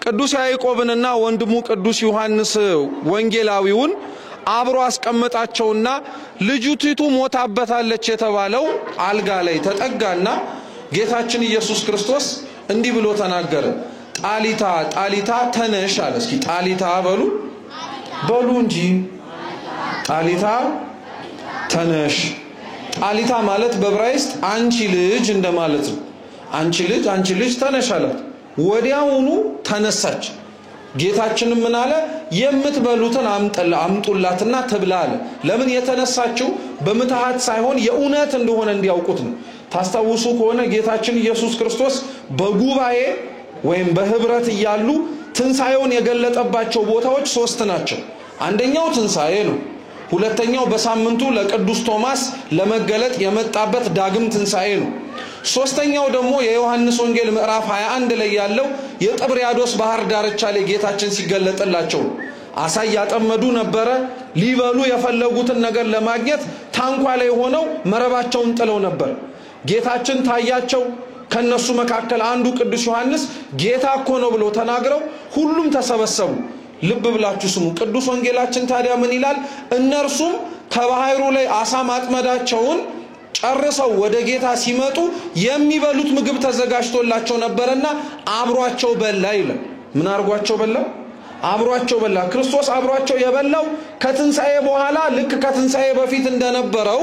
ቅዱስ ያዕቆብንና ወንድሙ ቅዱስ ዮሐንስ ወንጌላዊውን አብሮ አስቀመጣቸውና ልጅቲቱ ሞታበታለች የተባለው አልጋ ላይ ተጠጋና ጌታችን ኢየሱስ ክርስቶስ እንዲህ ብሎ ተናገረ። ጣሊታ ጣሊታ ተነሽ አለ። እስኪ ጣሊታ በሉ እንጂ ጣሊታ ተነሽ። ጣሊታ ማለት በዕብራይስጥ አንቺ ልጅ እንደማለት ነው። አንቺ ልጅ ተነሽ አላት። ወዲያውኑ ተነሳች። ጌታችን ምን አለ? የምትበሉትን አምጡላትና ትብላ አለ። ለምን የተነሳችው? በምትሃት ሳይሆን የእውነት እንደሆነ እንዲያውቁት ነው። ታስታውሱ ከሆነ ጌታችን ኢየሱስ ክርስቶስ በጉባኤ ወይም በህብረት እያሉ ትንሳኤውን የገለጠባቸው ቦታዎች 3 ናቸው። አንደኛው ትንሳኤ ነው። ሁለተኛው በሳምንቱ ለቅዱስ ቶማስ ለመገለጥ የመጣበት ዳግም ትንሳኤ ነው። ሶስተኛው ደግሞ የዮሐንስ ወንጌል ምዕራፍ 21 ላይ ያለው የጥብርያዶስ ባህር ዳርቻ ላይ ጌታችን ሲገለጥላቸው አሳ ያጠመዱ ነበረ። ሊበሉ የፈለጉትን ነገር ለማግኘት ታንኳ ላይ ሆነው መረባቸውን ጥለው ነበር። ጌታችን ታያቸው። ከነሱ መካከል አንዱ ቅዱስ ዮሐንስ ጌታ እኮ ነው ብሎ ተናግረው ሁሉም ተሰበሰቡ። ልብ ብላችሁ ስሙ። ቅዱስ ወንጌላችን ታዲያ ምን ይላል? እነርሱም ከባህሩ ላይ አሳ ማጥመዳቸውን ጨርሰው ወደ ጌታ ሲመጡ የሚበሉት ምግብ ተዘጋጅቶላቸው ነበርና አብሯቸው በላ ይላል። ምን አርጓቸው በላ? አብሯቸው በላ። ክርስቶስ አብሯቸው የበላው ከትንሳኤ በኋላ ልክ ከትንሳኤ በፊት እንደነበረው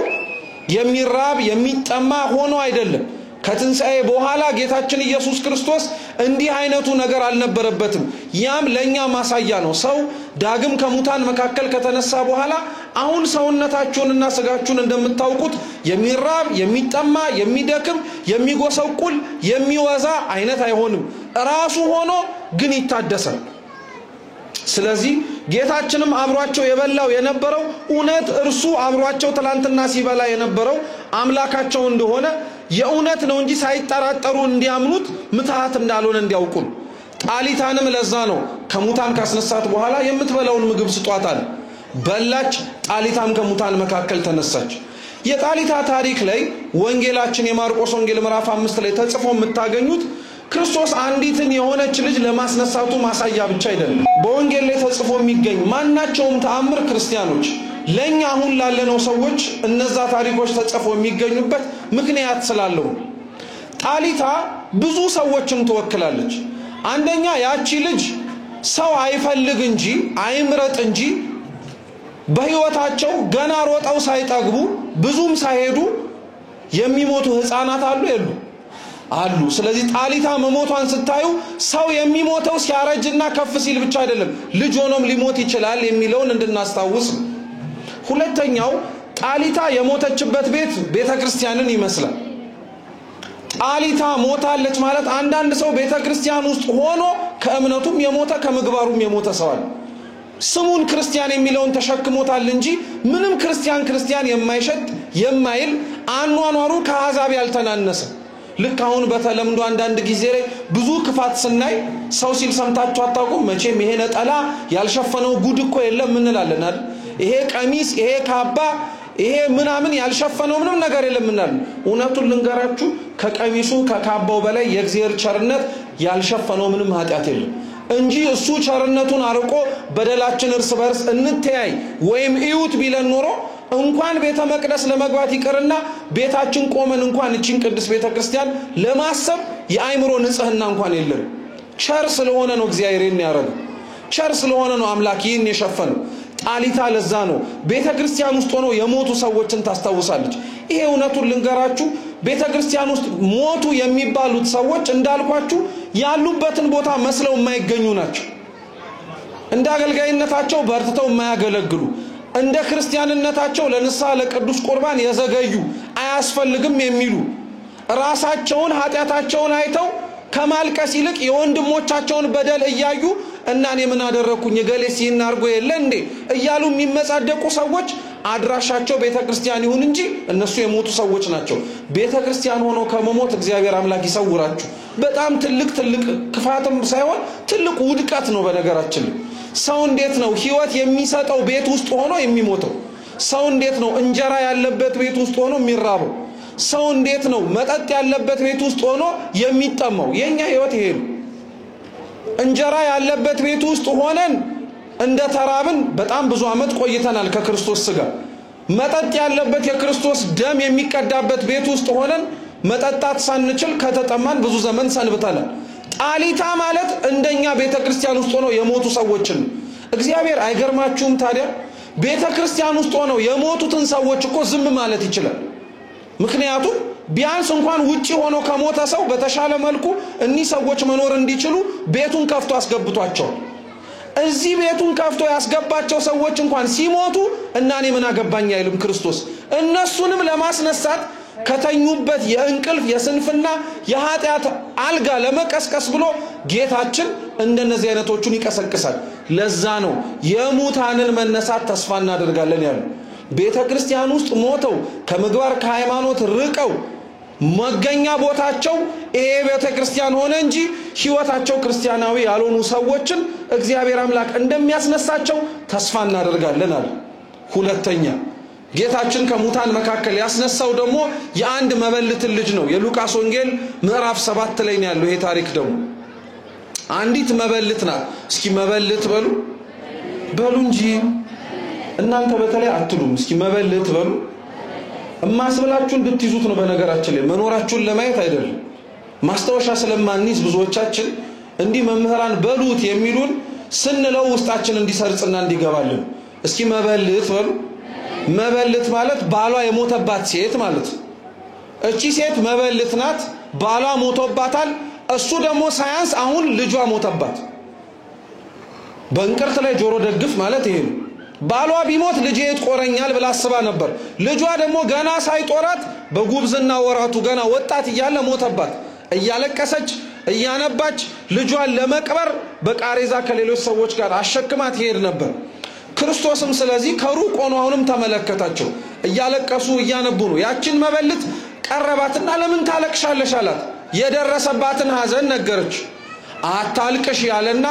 የሚራብ የሚጠማ ሆኖ አይደለም። ከትንሳኤ በኋላ ጌታችን ኢየሱስ ክርስቶስ እንዲህ አይነቱ ነገር አልነበረበትም። ያም ለኛ ማሳያ ነው። ሰው ዳግም ከሙታን መካከል ከተነሳ በኋላ አሁን ሰውነታችሁንና ስጋችሁን እንደምታውቁት የሚራብ የሚጠማ የሚደክም የሚጎሰቁል የሚወዛ አይነት አይሆንም። ራሱ ሆኖ ግን ይታደሳል። ስለዚህ ጌታችንም አብሯቸው የበላው የነበረው እውነት እርሱ አብሯቸው ትላንትና ሲበላ የነበረው አምላካቸው እንደሆነ የእውነት ነው እንጂ ሳይጠራጠሩ እንዲያምኑት ምትሃት እንዳልሆነ እንዲያውቁ። ጣሊታንም ለዛ ነው ከሙታን ካስነሳት በኋላ የምትበላውን ምግብ ስጧታል። በላች። ጣሊታም ከሙታን መካከል ተነሳች። የጣሊታ ታሪክ ላይ ወንጌላችን የማርቆስ ወንጌል ምዕራፍ 5 ላይ ተጽፎ የምታገኙት ክርስቶስ አንዲትን የሆነች ልጅ ለማስነሳቱ ማሳያ ብቻ አይደለም። በወንጌል ላይ ተጽፎ የሚገኝ ማናቸውም ተአምር ክርስቲያኖች ለኛ አሁን ላለነው ሰዎች እነዛ ታሪኮች ተጽፎ የሚገኙበት ምክንያት ስላለው። ጣሊታ ብዙ ሰዎችን ትወክላለች። አንደኛ ያቺ ልጅ ሰው አይፈልግ እንጂ አይምረጥ እንጂ በህይወታቸው ገና ሮጠው ሳይጠግቡ ብዙም ሳይሄዱ የሚሞቱ ህፃናት አሉ የሉ አሉ። ስለዚህ ጣሊታ መሞቷን ስታዩ ሰው የሚሞተው ሲያረጅና ከፍ ሲል ብቻ አይደለም፣ ልጅ ሆኖም ሊሞት ይችላል የሚለውን እንድናስታውስ። ሁለተኛው ጣሊታ የሞተችበት ቤት ቤተክርስቲያንን ይመስላል። ጣሊታ ሞታለች ማለት አንዳንድ ሰው ቤተክርስቲያን ውስጥ ሆኖ ከእምነቱም የሞተ ከምግባሩም የሞተ ሰው አለ። ስሙን ክርስቲያን የሚለውን ተሸክሞታል እንጂ ምንም ክርስቲያን የማይሸጥ የማይል አኗኗሩ ከአሕዛብ ያልተናነሰ። ልክ አሁን በተለምዶ አንዳንድ ጊዜ ላይ ብዙ ክፋት ስናይ ሰው ሲል ሰምታችሁ አታውቁም? መቼም ይሄ ነጠላ ያልሸፈነው ጉድ እኮ የለም እንላለን አይደል? ይሄ ቀሚስ ይሄ ካባ ይሄ ምናምን ያልሸፈነው ምንም ነገር የለም እንላለን። እውነቱን ልንገራችሁ ከቀሚሱ ከካባው በላይ የእግዚአብሔር ቸርነት ያልሸፈነው ምንም ኃጢያት የለም እንጂ እሱ ቸርነቱን አርቆ በደላችን እርስ በርስ እንተያይ ወይም እዩት ቢለን ኖሮ እንኳን ቤተ መቅደስ ለመግባት ይቀርና ቤታችን ቆመን እንኳን እቺን ቅድስት ቤተክርስቲያን ለማሰብ የአይምሮ ንጽህና እንኳን የለም። ቸር ስለሆነ ነው እግዚአብሔርን ያረገው። ቸር ስለሆነ ነው አምላክ ይህን የሸፈነው። ጣሊታ ለዛ ነው ቤተክርስቲያን ውስጥ ሆኖ የሞቱ ሰዎችን ታስታውሳለች። ይሄ እውነቱን ልንገራችሁ ቤተክርስቲያን ውስጥ ሞቱ የሚባሉት ሰዎች እንዳልኳችሁ ያሉበትን ቦታ መስለው የማይገኙ ናቸው። እንደ አገልጋይነታቸው በርትተው የማያገለግሉ፣ እንደ ክርስቲያንነታቸው ለንስሐ ለቅዱስ ቁርባን የዘገዩ አያስፈልግም የሚሉ ራሳቸውን ኃጢያታቸውን አይተው ከማልቀስ ይልቅ የወንድሞቻቸውን በደል እያዩ እና እኔ ምን አደረኩኝ ገሌስ ይህን አርጎ የለ እንዴ እያሉ የሚመጻደቁ ሰዎች አድራሻቸው ቤተክርስቲያን ይሁን እንጂ እነሱ የሞቱ ሰዎች ናቸው። ቤተክርስቲያን ሆኖ ከመሞት እግዚአብሔር አምላክ ይሰውራችሁ። በጣም ትልቅ ክፋትም ሳይሆን ትልቅ ውድቀት ነው። በነገራችን ሰው እንዴት ነው ህይወት የሚሰጠው ቤት ውስጥ ሆኖ የሚሞተው? ሰው እንዴት ነው እንጀራ ያለበት ቤት ውስጥ ሆኖ የሚራበው? ሰው እንዴት ነው መጠጥ ያለበት ቤት ውስጥ ሆኖ የሚጠማው? የኛ ህይወት ይሄ ነው። እንጀራ ያለበት ቤት ውስጥ ሆነን እንደ ተራብን በጣም ብዙ አመት ቆይተናል ከክርስቶስ ስጋ። መጠጥ ያለበት የክርስቶስ ደም የሚቀዳበት ቤት ውስጥ ሆነን መጠጣት ሳንችል ከተጠማን ብዙ ዘመን ሰንብተናል። ጣሊታ ማለት እንደኛ ቤተክርስቲያን ውስጥ ሆነው የሞቱ ሰዎችን እግዚአብሔር አይገርማችሁም ታዲያ? ቤተክርስቲያን ውስጥ ሆነው የሞቱትን ሰዎች እኮ ዝም ማለት ይችላል። ምክንያቱም ቢያንስ እንኳን ውጪ ሆኖ ከሞተ ሰው በተሻለ መልኩ እኒ ሰዎች መኖር እንዲችሉ ቤቱን ከፍቶ አስገብቷቸው እዚህ ቤቱን ከፍቶ ያስገባቸው ሰዎች እንኳን ሲሞቱ እና እኔ ምን አገባኝ አይልም ክርስቶስ። እነሱንም ለማስነሳት ከተኙበት የእንቅልፍ የስንፍና የኃጢያት አልጋ ለመቀስቀስ ብሎ ጌታችን እንደነዚህ አይነቶቹን ይቀሰቅሳል። ለዛ ነው የሙታንን መነሳት ተስፋ እናደርጋለን ያሉ። ቤተክርስቲያን ውስጥ ሞተው ከምግባር ከሃይማኖት ርቀው መገኛ ቦታቸው ይሄ ቤተክርስቲያን ሆነ እንጂ ህይወታቸው ክርስቲያናዊ ያልሆኑ ሰዎችን እግዚአብሔር አምላክ እንደሚያስነሳቸው ተስፋ እናደርጋለን አለ። ሁለተኛ ጌታችን ከሙታን መካከል ያስነሳው ደግሞ የአንድ መበለት ልጅ ነው። የሉቃስ ወንጌል ምዕራፍ 7 ላይ ነው ያለው ይሄ ታሪክ ደግሞ። አንዲት መበለት ናት። እስኪ መበለት በሉ እንጂ እናንተ በተለይ አትሉም። እስኪ መበለት በሉ እማስብላችሁ እንድትይዙት ነው። በነገራችን ላይ መኖራችሁን ለማየት አይደለም። ማስተዋሻ ስለማንይዝ ብዙዎቻችን እንዲህ መምህራን በሉት የሚሉን ስንለው ውስጣችን እንዲሰርጽና እንዲገባልን። እስኪ መበለት በሉ። መበለት ማለት ባሏ የሞተባት ሴት ማለት ነው። እቺ ሴት መበለት ናት። ባሏ ሞቶባታል። እሱ ደግሞ ሳያንስ አሁን ልጇ ሞተባት። በእንቅርት ላይ ጆሮ ደግፍ ማለት ይሄ ነው። ባሏ ቢሞት ልጄ ይቆረኛል ብላ አስባ ነበር። ልጇ ደግሞ ገና ሳይጦራት በጉብዝና ወራቱ ገና ወጣት እያለ ሞተባት። እያለቀሰች እያነባች ልጇን ለመቅበር በቃሬዛ ከሌሎች ሰዎች ጋር አሸክማት ይሄድ ነበር። ክርስቶስም ስለዚህ ከሩቅ ሆኖ አሁንም ተመለከታቸው። እያለቀሱ እያነቡ ነው። ያችን መበለት ቀረባትና ለምን ታለቅሻለሽ አላት። የደረሰባትን ሐዘን ነገረች። አታልቅሽ ያለና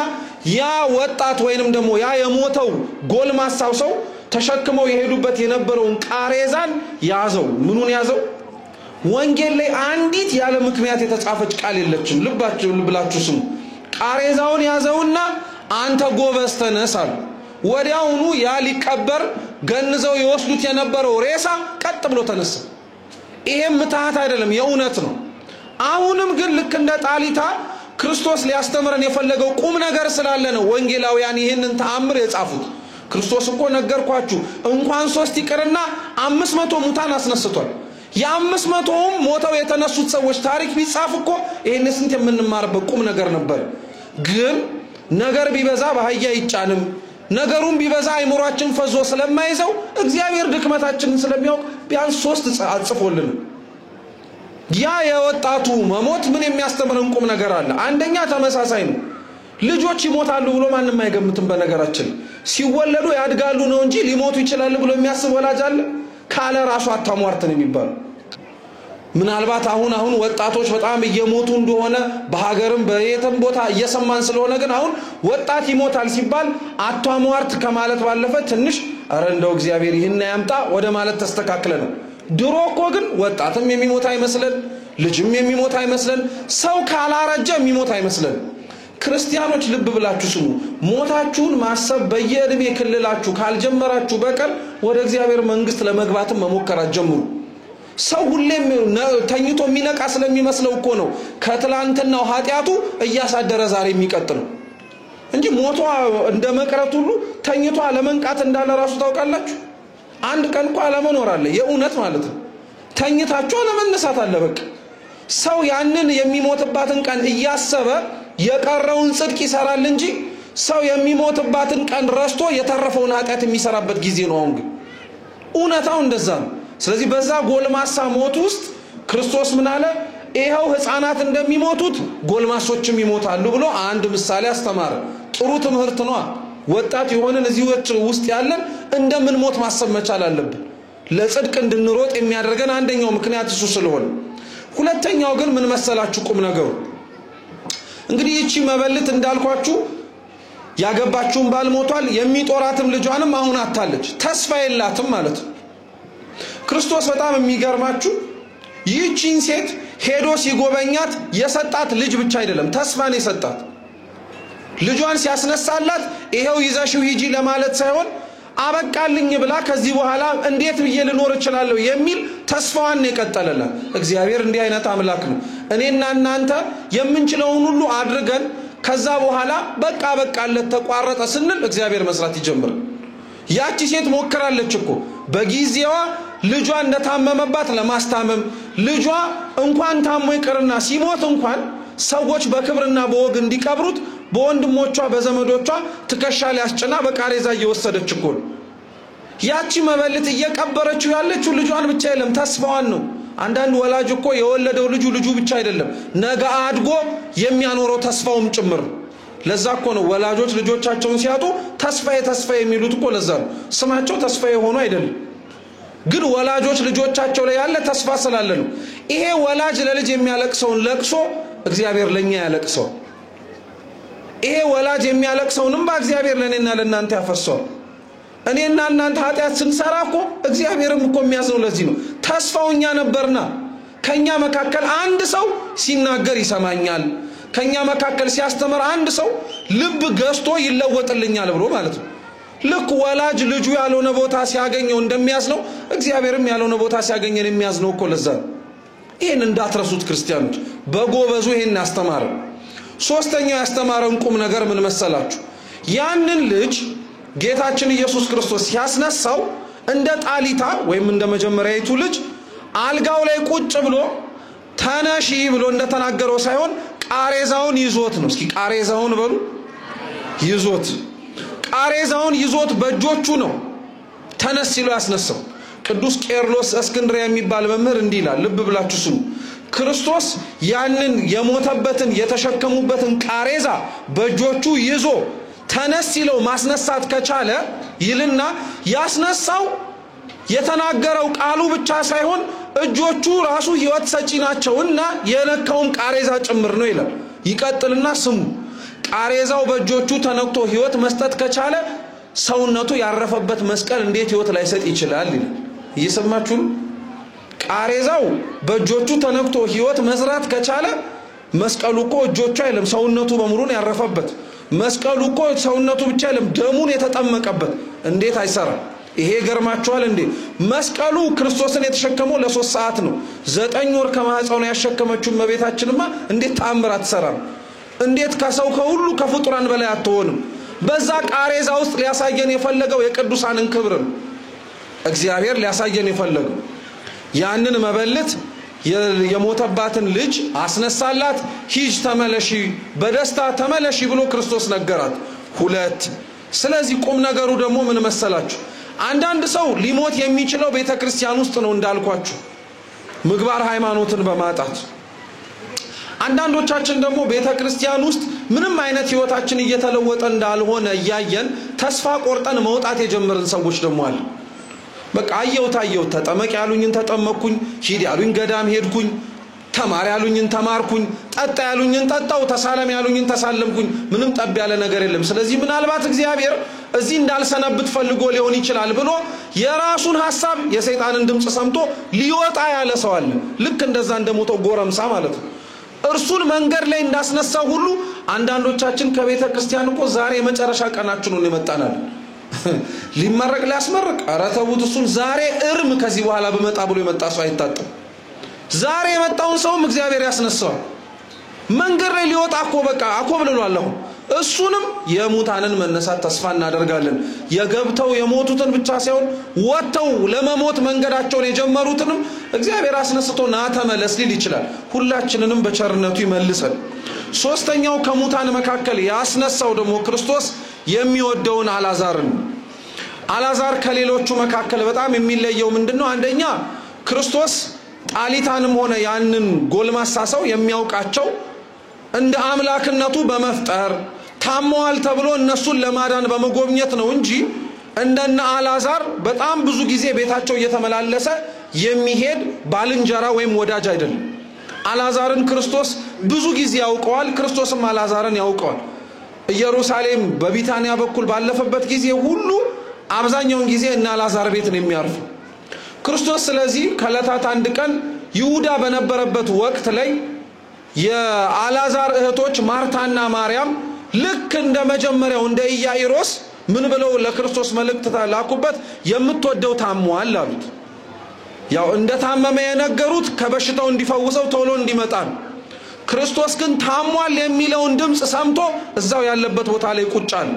ያ ወጣት ወይንም ደግሞ ያ የሞተው ጎልማሳው ሰው ተሸክመው የሄዱበት የነበረውን ቃሬዛን ያዘው። ምኑን ያዘው? ወንጌል ላይ አንዲት ያለ ምክንያት የተጻፈች ቃል የለችም። ልባችሁ ስሙ። ቃሬዛውን ያዘውና አንተ ጎበዝ ተነስ አለ። ወዲያውኑ ያ ሊቀበር ገንዘው ይወስዱት የነበረው ሬሳ ቀጥ ብሎ ተነሳ። ይሄም ምትሃት አይደለም፣ የእውነት ነው። አሁንም ግን ልክ እንደ ጣሊታ ክርስቶስ ሊያስተምረን የፈለገው ቁም ነገር ስላለ ነው ወንጌላውያን ይሄንን ተአምር የጻፉት። ክርስቶስ እኮ ነገርኳችሁ እንኳን 3 ይቅርና 500 ሙታን አስነስቷል። የ500ም ሞተው የተነሱት ሰዎች ታሪክ ቢጻፍ እኮ ይሄን ስንት የምንማርበት ቁም ነገር ነበር። ግን ነገር ቢበዛ በአህያ ይጫንም፣ ነገሩን ቢበዛ አይምሮአችን ፈዞ ስለማይዘው እግዚአብሔር ድክመታችንን ስለሚያውቅ ቢያንስ 3 አጽፎልን። ያ የወጣቱ መሞት ምን የሚያስተምረን ቁም ነገር አለ? አንደኛ ተመሳሳይ ነው። ልጆች ይሞታሉ ብሎ ማንንም አይገምትም። በነገራችን ሲወለዱ ያድጋሉ ነው እንጂ ሊሞቱ ይችላል ብሎ የሚያስብ ወላጅ አለ? ካለ ራሱ አታሟርተን የሚባል። ምናልባት አሁን ወጣቶች በጣም እየሞቱ እንደሆነ በሀገርም በየትም ቦታ እየሰማን ስለሆነ ግን አሁን ወጣት ይሞታል ሲባል አታሟርት ከማለት ባለፈ ትንሽ አረ እንደው እግዚአብሔር ይህን ያምጣ ወደ ማለት ተስተካክለ ነው። ድሮ እኮ ግን ወጣትም የሚሞት አይመስለን፣ ልጅም የሚሞት አይመስለን፣ ሰው ካላረጀ የሚሞት አይመስለን። ክርስቲያኖች ልብ ብላችሁ ስሙ። ሞታችሁን ማሰብ በየእድሜ ክልላችሁ ካልጀመራችሁ በቀር ወደ እግዚአብሔር መንግስት ለመግባትም መሞከር አትጀምሩ። ሰው ሁሌም ተኝቶ የሚነቃ ስለሚመስለው እኮ ነው ከትላንትናው ኃጢያቱ እያሳደረ ዛሬ የሚቀጥለው እንጂ ሞቷ እንደ መቅረት ሁሉ ተኝቶ ለመንቃት እንዳለ ራሱ ታውቃላችሁ። አንድ ቀን እኮ አለመኖር አለ፣ የእውነት ማለት ነው። ተኝታችሁ ለመነሳት አለ። በቃ ሰው ያንን የሚሞትባትን ቀን እያሰበ የቀረውን ጽድቅ ይሰራል እንጂ ሰው የሚሞትባትን ቀን ረስቶ የተረፈውን ኃጢያት የሚሰራበት ጊዜ ነው። አሁን ግን እውነታው እንደዛ ነው። ስለዚህ በዛ ጎልማሳ ሞት ውስጥ ክርስቶስ ምን አለ? ይሄው ህፃናት እንደሚሞቱት ጎልማሶችም ይሞታሉ ብሎ አንድ ምሳሌ አስተማረ። ጥሩ ትምህርት ነው። ወጣት የሆነን እዚህ ውስጥ ያለን እንደምን ሞት ማሰብ መቻል አለብን። ለጽድቅ እንድንሮጥ የሚያደርገን አንደኛው ምክንያት እሱ ስለሆነ፣ ሁለተኛው ግን ምን መሰላችሁ ቁም ነገሩ? እንግዲህ እቺ መበለት እንዳልኳችሁ ያገባችውን ባል ሞቷል፣ የሚጦራትም ልጇንም አሁን አታለች፣ ተስፋ የላትም ማለት ነው። ክርስቶስ በጣም የሚገርማችሁ ይህቺን ሴት ሄዶ ሲጎበኛት የሰጣት ልጅ ብቻ አይደለም ተስፋን የሰጣት። ልጇን ሲያስነሳላት ይሄው ይዘሽው ሂጂ ለማለት ሳይሆን አበቃልኝ ብላ ከዚህ በኋላ እንዴት ብዬ ልኖር እችላለሁ የሚል ተስፋዋን የቀጠለላት እግዚአብሔር እንዲህ አይነት አምላክ ነው። እኔና እናንተ የምንችለውን ሁሉ አድርገን ከዛ በኋላ በቃለት ተቋረጠ ስንል እግዚአብሔር መስራት ይጀምራል። ያቺ ሴት ሞክራለች እኮ በጊዜዋ ልጇ እንደታመመባት ለማስታመም ልጇ እንኳን ታሞ ይቅርና ሲሞት እንኳን ሰዎች በክብርና በወግ እንዲቀብሩት በወንድሞቿ በዘመዶቿ ትከሻ ሊያስጭና በቃሬዛ እየወሰደች እኮ ያቺ መበለት እየቀበረችው ያለችው ልጇን ብቻ አይደለም ተስፋዋን ነው። አንዳንድ ወላጅ እኮ የወለደው ልጁ ብቻ አይደለም ነገ አድጎ የሚያኖረው ተስፋውም ጭምር። ለዛ እኮ ነው ወላጆች ልጆቻቸውን ሲያጡ ተስፋዬ የሚሉት እኮ ለዛ ነው። ስማቸው ተስፋዬ ሆኖ አይደለም፣ ግን ወላጆች ልጆቻቸው ላይ ያለ ተስፋ ስላለ ነው። ይሄ ወላጅ ለልጅ የሚያለቅሰውን ለቅሶ እግዚአብሔር ለኛ ያለቅሰው። ይሄ ወላጅ የሚያለቅሰውንም በእግዚአብሔር ለኔና ለናንተ ያፈሰው። እኔና እናንተ ኃጢአት ስንሰራ እኮ እግዚአብሔርም እኮ የሚያዝነው ለዚህ ነው። ተስፋውኛ ነበርና ከኛ መካከል አንድ ሰው ሲናገር ይሰማኛል፣ ከኛ መካከል ሲያስተምር አንድ ሰው ልብ ገዝቶ ይለወጥልኛል ብሎ ማለት ነው። ልክ ወላጅ ልጁ ያልሆነ ቦታ ሲያገኘው እንደሚያዝነው እግዚአብሔርም ያልሆነ ቦታ ሲያገኘን የሚያዝነው እኮ ለዛ ነው። ይሄን እንዳትረሱት ክርስቲያኖች። በጎበዙ ይሄን ያስተማረ። ሶስተኛው ያስተማረን ቁም ነገር ምን መሰላችሁ? ያንን ልጅ ጌታችን ኢየሱስ ክርስቶስ ሲያስነሳው እንደ ጣሊታ ወይም እንደ መጀመሪያይቱ ልጅ አልጋው ላይ ቁጭ ብሎ ተነሺ ብሎ እንደተናገረው ሳይሆን ቃሬዛውን ይዞት ነው። እስኪ ቃሬዛውን በሉ። ይዞት ቃሬዛውን ይዞት በእጆቹ ነው ተነስ ሲሉ ያስነሳው። ቅዱስ ቄርሎስ እስክንድርያ የሚባል መምህር እንዲህ ይላል፣ ልብ ብላችሁ ስሙ። ክርስቶስ ያንን የሞተበትን የተሸከሙበትን ቃሬዛ በእጆቹ ይዞ ተነስ ሲለው ማስነሳት ከቻለ ይልና ያስነሳው የተናገረው ቃሉ ብቻ ሳይሆን እጆቹ ራሱ ሕይወት ሰጪ ናቸውና የነካውም ቃሬዛ ጭምር ነው ይላል። ይቀጥልና ስሙ። ቃሬዛው በእጆቹ ተነክቶ ሕይወት መስጠት ከቻለ ሰውነቱ ያረፈበት መስቀል እንዴት ሕይወት ላይሰጥ ይችላል ይላል። እየሰማችሁ? ቃሬዛው በእጆቹ ተነክቶ ሕይወት መስራት ከቻለ መስቀሉ እኮ እጆቹ አይደለም ሰውነቱ በሙሉ ያረፈበት። መስቀሉ እኮ ሰውነቱ ብቻ አይደለም ደሙን የተጠመቀበት። እንዴት አይሰራም? ይሄ ገርማችኋል እንዴ? መስቀሉ ክርስቶስን የተሸከመው ለ3 ሰዓት ነው። 9 ወር ከማህፀኑ ያሸከመችው እመቤታችንማ እንዴት ተአምር አትሰራም? እንዴት ከሰው ከሁሉ ከፍጡራን በላይ አትሆንም? በዛ ቃሬዛ ውስጥ ሊያሳየን የፈለገው የቅዱሳንን ክብር ነው። እግዚአብሔር ሊያሳየን የፈለገው ያንን መበለት የሞተባትን ልጅ አስነሳላት። ሂጅ ተመለሺ፣ በደስታ ተመለሺ ብሎ ክርስቶስ ነገራት። 2 ስለዚህ ቁም ነገሩ ደግሞ ምን መሰላችሁ? አንዳንድ ሰው ሊሞት የሚችለው ቤተክርስቲያን ውስጥ ነው እንዳልኳችሁ ምግባር ሃይማኖትን በማጣት። አንዳንዶቻችን ደግሞ ቤተክርስቲያን ውስጥ ምንም አይነት ህይወታችን እየተለወጠ እንዳልሆነ ያያየን ተስፋ ቆርጠን መውጣት የጀመርን ሰዎች ደግሞ አለ። በቃ አየው ተጠመቅ ያሉኝን ተጠመቅኩኝ፣ ሂድ ያሉኝ ገዳም ሄድኩኝ፣ ተማር ያሉኝን ተማርኩኝ፣ ጠጣ ያሉኝን ጠጣው፣ ተሳለም ያሉኝን ተሳለምኩኝ፣ ምንም ጠብ ያለ ነገር የለም። ስለዚህ ምናልባት እግዚአብሔር እዚህ እንዳልሰነብት ፈልጎ ሊሆን ይችላል ብሎ የራሱን ሐሳብ የሰይጣንን ድምጽ ሰምቶ ሊወጣ ያለ ሰው አለ። ልክ እንደዛ እንደሞተው ጎረምሳ ማለት ነው። እርሱን መንገድ ላይ እንዳስነሳው ሁሉ አንዳንዶቻችን ከቤተ ክርስቲያን እኮ ዛሬ የመጨረሻ ቀናችን ነው የመጣናል። ሊመረቅ ሊያስመርቅ ኧረ ተውት እሱን ዛሬ እርም ከዚህ በኋላ በመጣ ብሎ የመጣ ሰው አይታጠም። ዛሬ የመጣውን ሰውም እግዚአብሔር ያስነሳው። መንገድ ላይ ሊወጣ እኮ በቃ አኮብልሏል። እሱንም የሙታንን መነሳት ተስፋ እናደርጋለን። የገብተው የሞቱትን ብቻ ሳይሆን ወጥተው ለመሞት መንገዳቸውን የጀመሩትንም እግዚአብሔር አስነስቶ ና ተመለስ ሊል ይችላል። ሁላችንንም በቸርነቱ ይመልሰን። ሶስተኛው ከሙታን መካከል ያስነሳው ደግሞ ክርስቶስ የሚወደውን አልዓዛርን። አልዓዛር ከሌሎቹ መካከል በጣም የሚለየው ምንድነው? አንደኛ ክርስቶስ ጣሊታንም ሆነ ያንን ጎልማሳ ሰው የሚያውቃቸው እንደ አምላክነቱ በመፍጠር ታሟል ተብሎ እነሱን ለማዳን በመጎብኘት ነው እንጂ እንደነ አልዓዛር በጣም ብዙ ጊዜ ቤታቸው እየተመላለሰ የሚሄድ ባልንጀራ ወይም ወዳጅ አይደለም። አልዓዛርን ክርስቶስ ብዙ ጊዜ ያውቀዋል፣ ክርስቶስም አልዓዛርን ያውቀዋል። ኢየሩሳሌም በቢታንያ በኩል ባለፈበት ጊዜ ሁሉ አብዛኛውን ጊዜ እና አልዓዛር ቤት ነው የሚያርፉ ክርስቶስ። ስለዚህ ከዕለታት አንድ ቀን ይሁዳ በነበረበት ወቅት ላይ የአልዓዛር እህቶች ማርታና ማርያም ልክ እንደ መጀመሪያው እንደ ኢያኢሮስ ምን ብለው ለክርስቶስ መልእክት ላኩበት? የምትወደው ታሟል አሉት። ያው እንደ ታመመ የነገሩት ከበሽታው እንዲፈውሰው ቶሎ እንዲመጣ ነው። ክርስቶስ ግን ታሟል የሚለውን ድምጽ ሰምቶ እዛው ያለበት ቦታ ላይ ቁጭ አለ።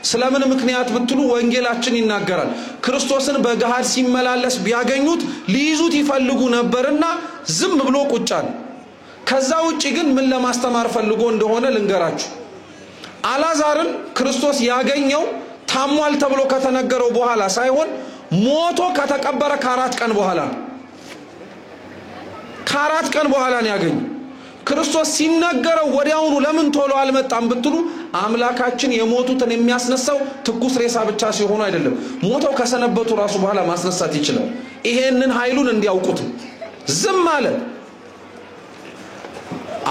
ስለምን ምክንያት ብትሉ ወንጌላችን ይናገራል። ክርስቶስን በገሃድ ሲመላለስ ቢያገኙት ሊይዙት ይፈልጉ ነበርና ዝም ብሎ ቁጭ አለ። ከዛ ውጪ ግን ምን ለማስተማር ፈልጎ እንደሆነ ልንገራችሁ። አልዓዛርን ክርስቶስ ያገኘው ታሟል ተብሎ ከተነገረው በኋላ ሳይሆን ሞቶ ከተቀበረ ከ4 ቀን በኋላ ነው። ከ4 ቀን በኋላ ነው ያገኘው። ክርስቶስ ሲነገረው ወዲያውኑ ለምን ቶሎ አልመጣም ብትሉ አምላካችን የሞቱትን የሚያስነሳው ትኩስ ሬሳ ብቻ ሲሆኑ አይደለም፣ ሞተው ከሰነበቱ ራሱ በኋላ ማስነሳት ይችላል። ይሄንን ኃይሉን እንዲያውቁት ዝም አለ።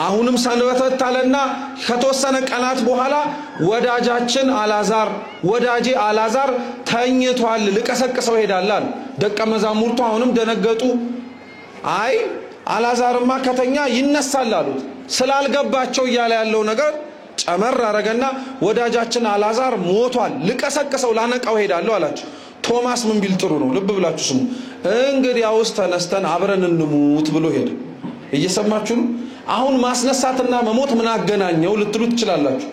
አሁንም ሰንበተታለና ከተወሰነ ቀናት በኋላ ወዳጃችን አላዛር ወዳጄ አላዛር ተኝቷል ልቀሰቅሰው ሄዳላል ደቀ መዛሙርቱ አሁንም ደነገጡ አይ አላዛርማ ከተኛ ይነሳል አሉት ስላልገባቸው ይያለ ያለው ነገር ጨመር አረጋና ወዳጃችን አላዛር ሞቷል ልቀሰቅሰው ላነቃው ሄዳለሁ አላቸው ቶማስ ምን ቢል ጥሩ ነው ልብ ብላችሁ ስሙ እንግዲያውስ ተነስተን አብረን እንሙት ብሎ ሄደ እየሰማችሁ አሁን ማስነሳትና መሞት ምን አገናኘው ልትሉ ትችላላችሁ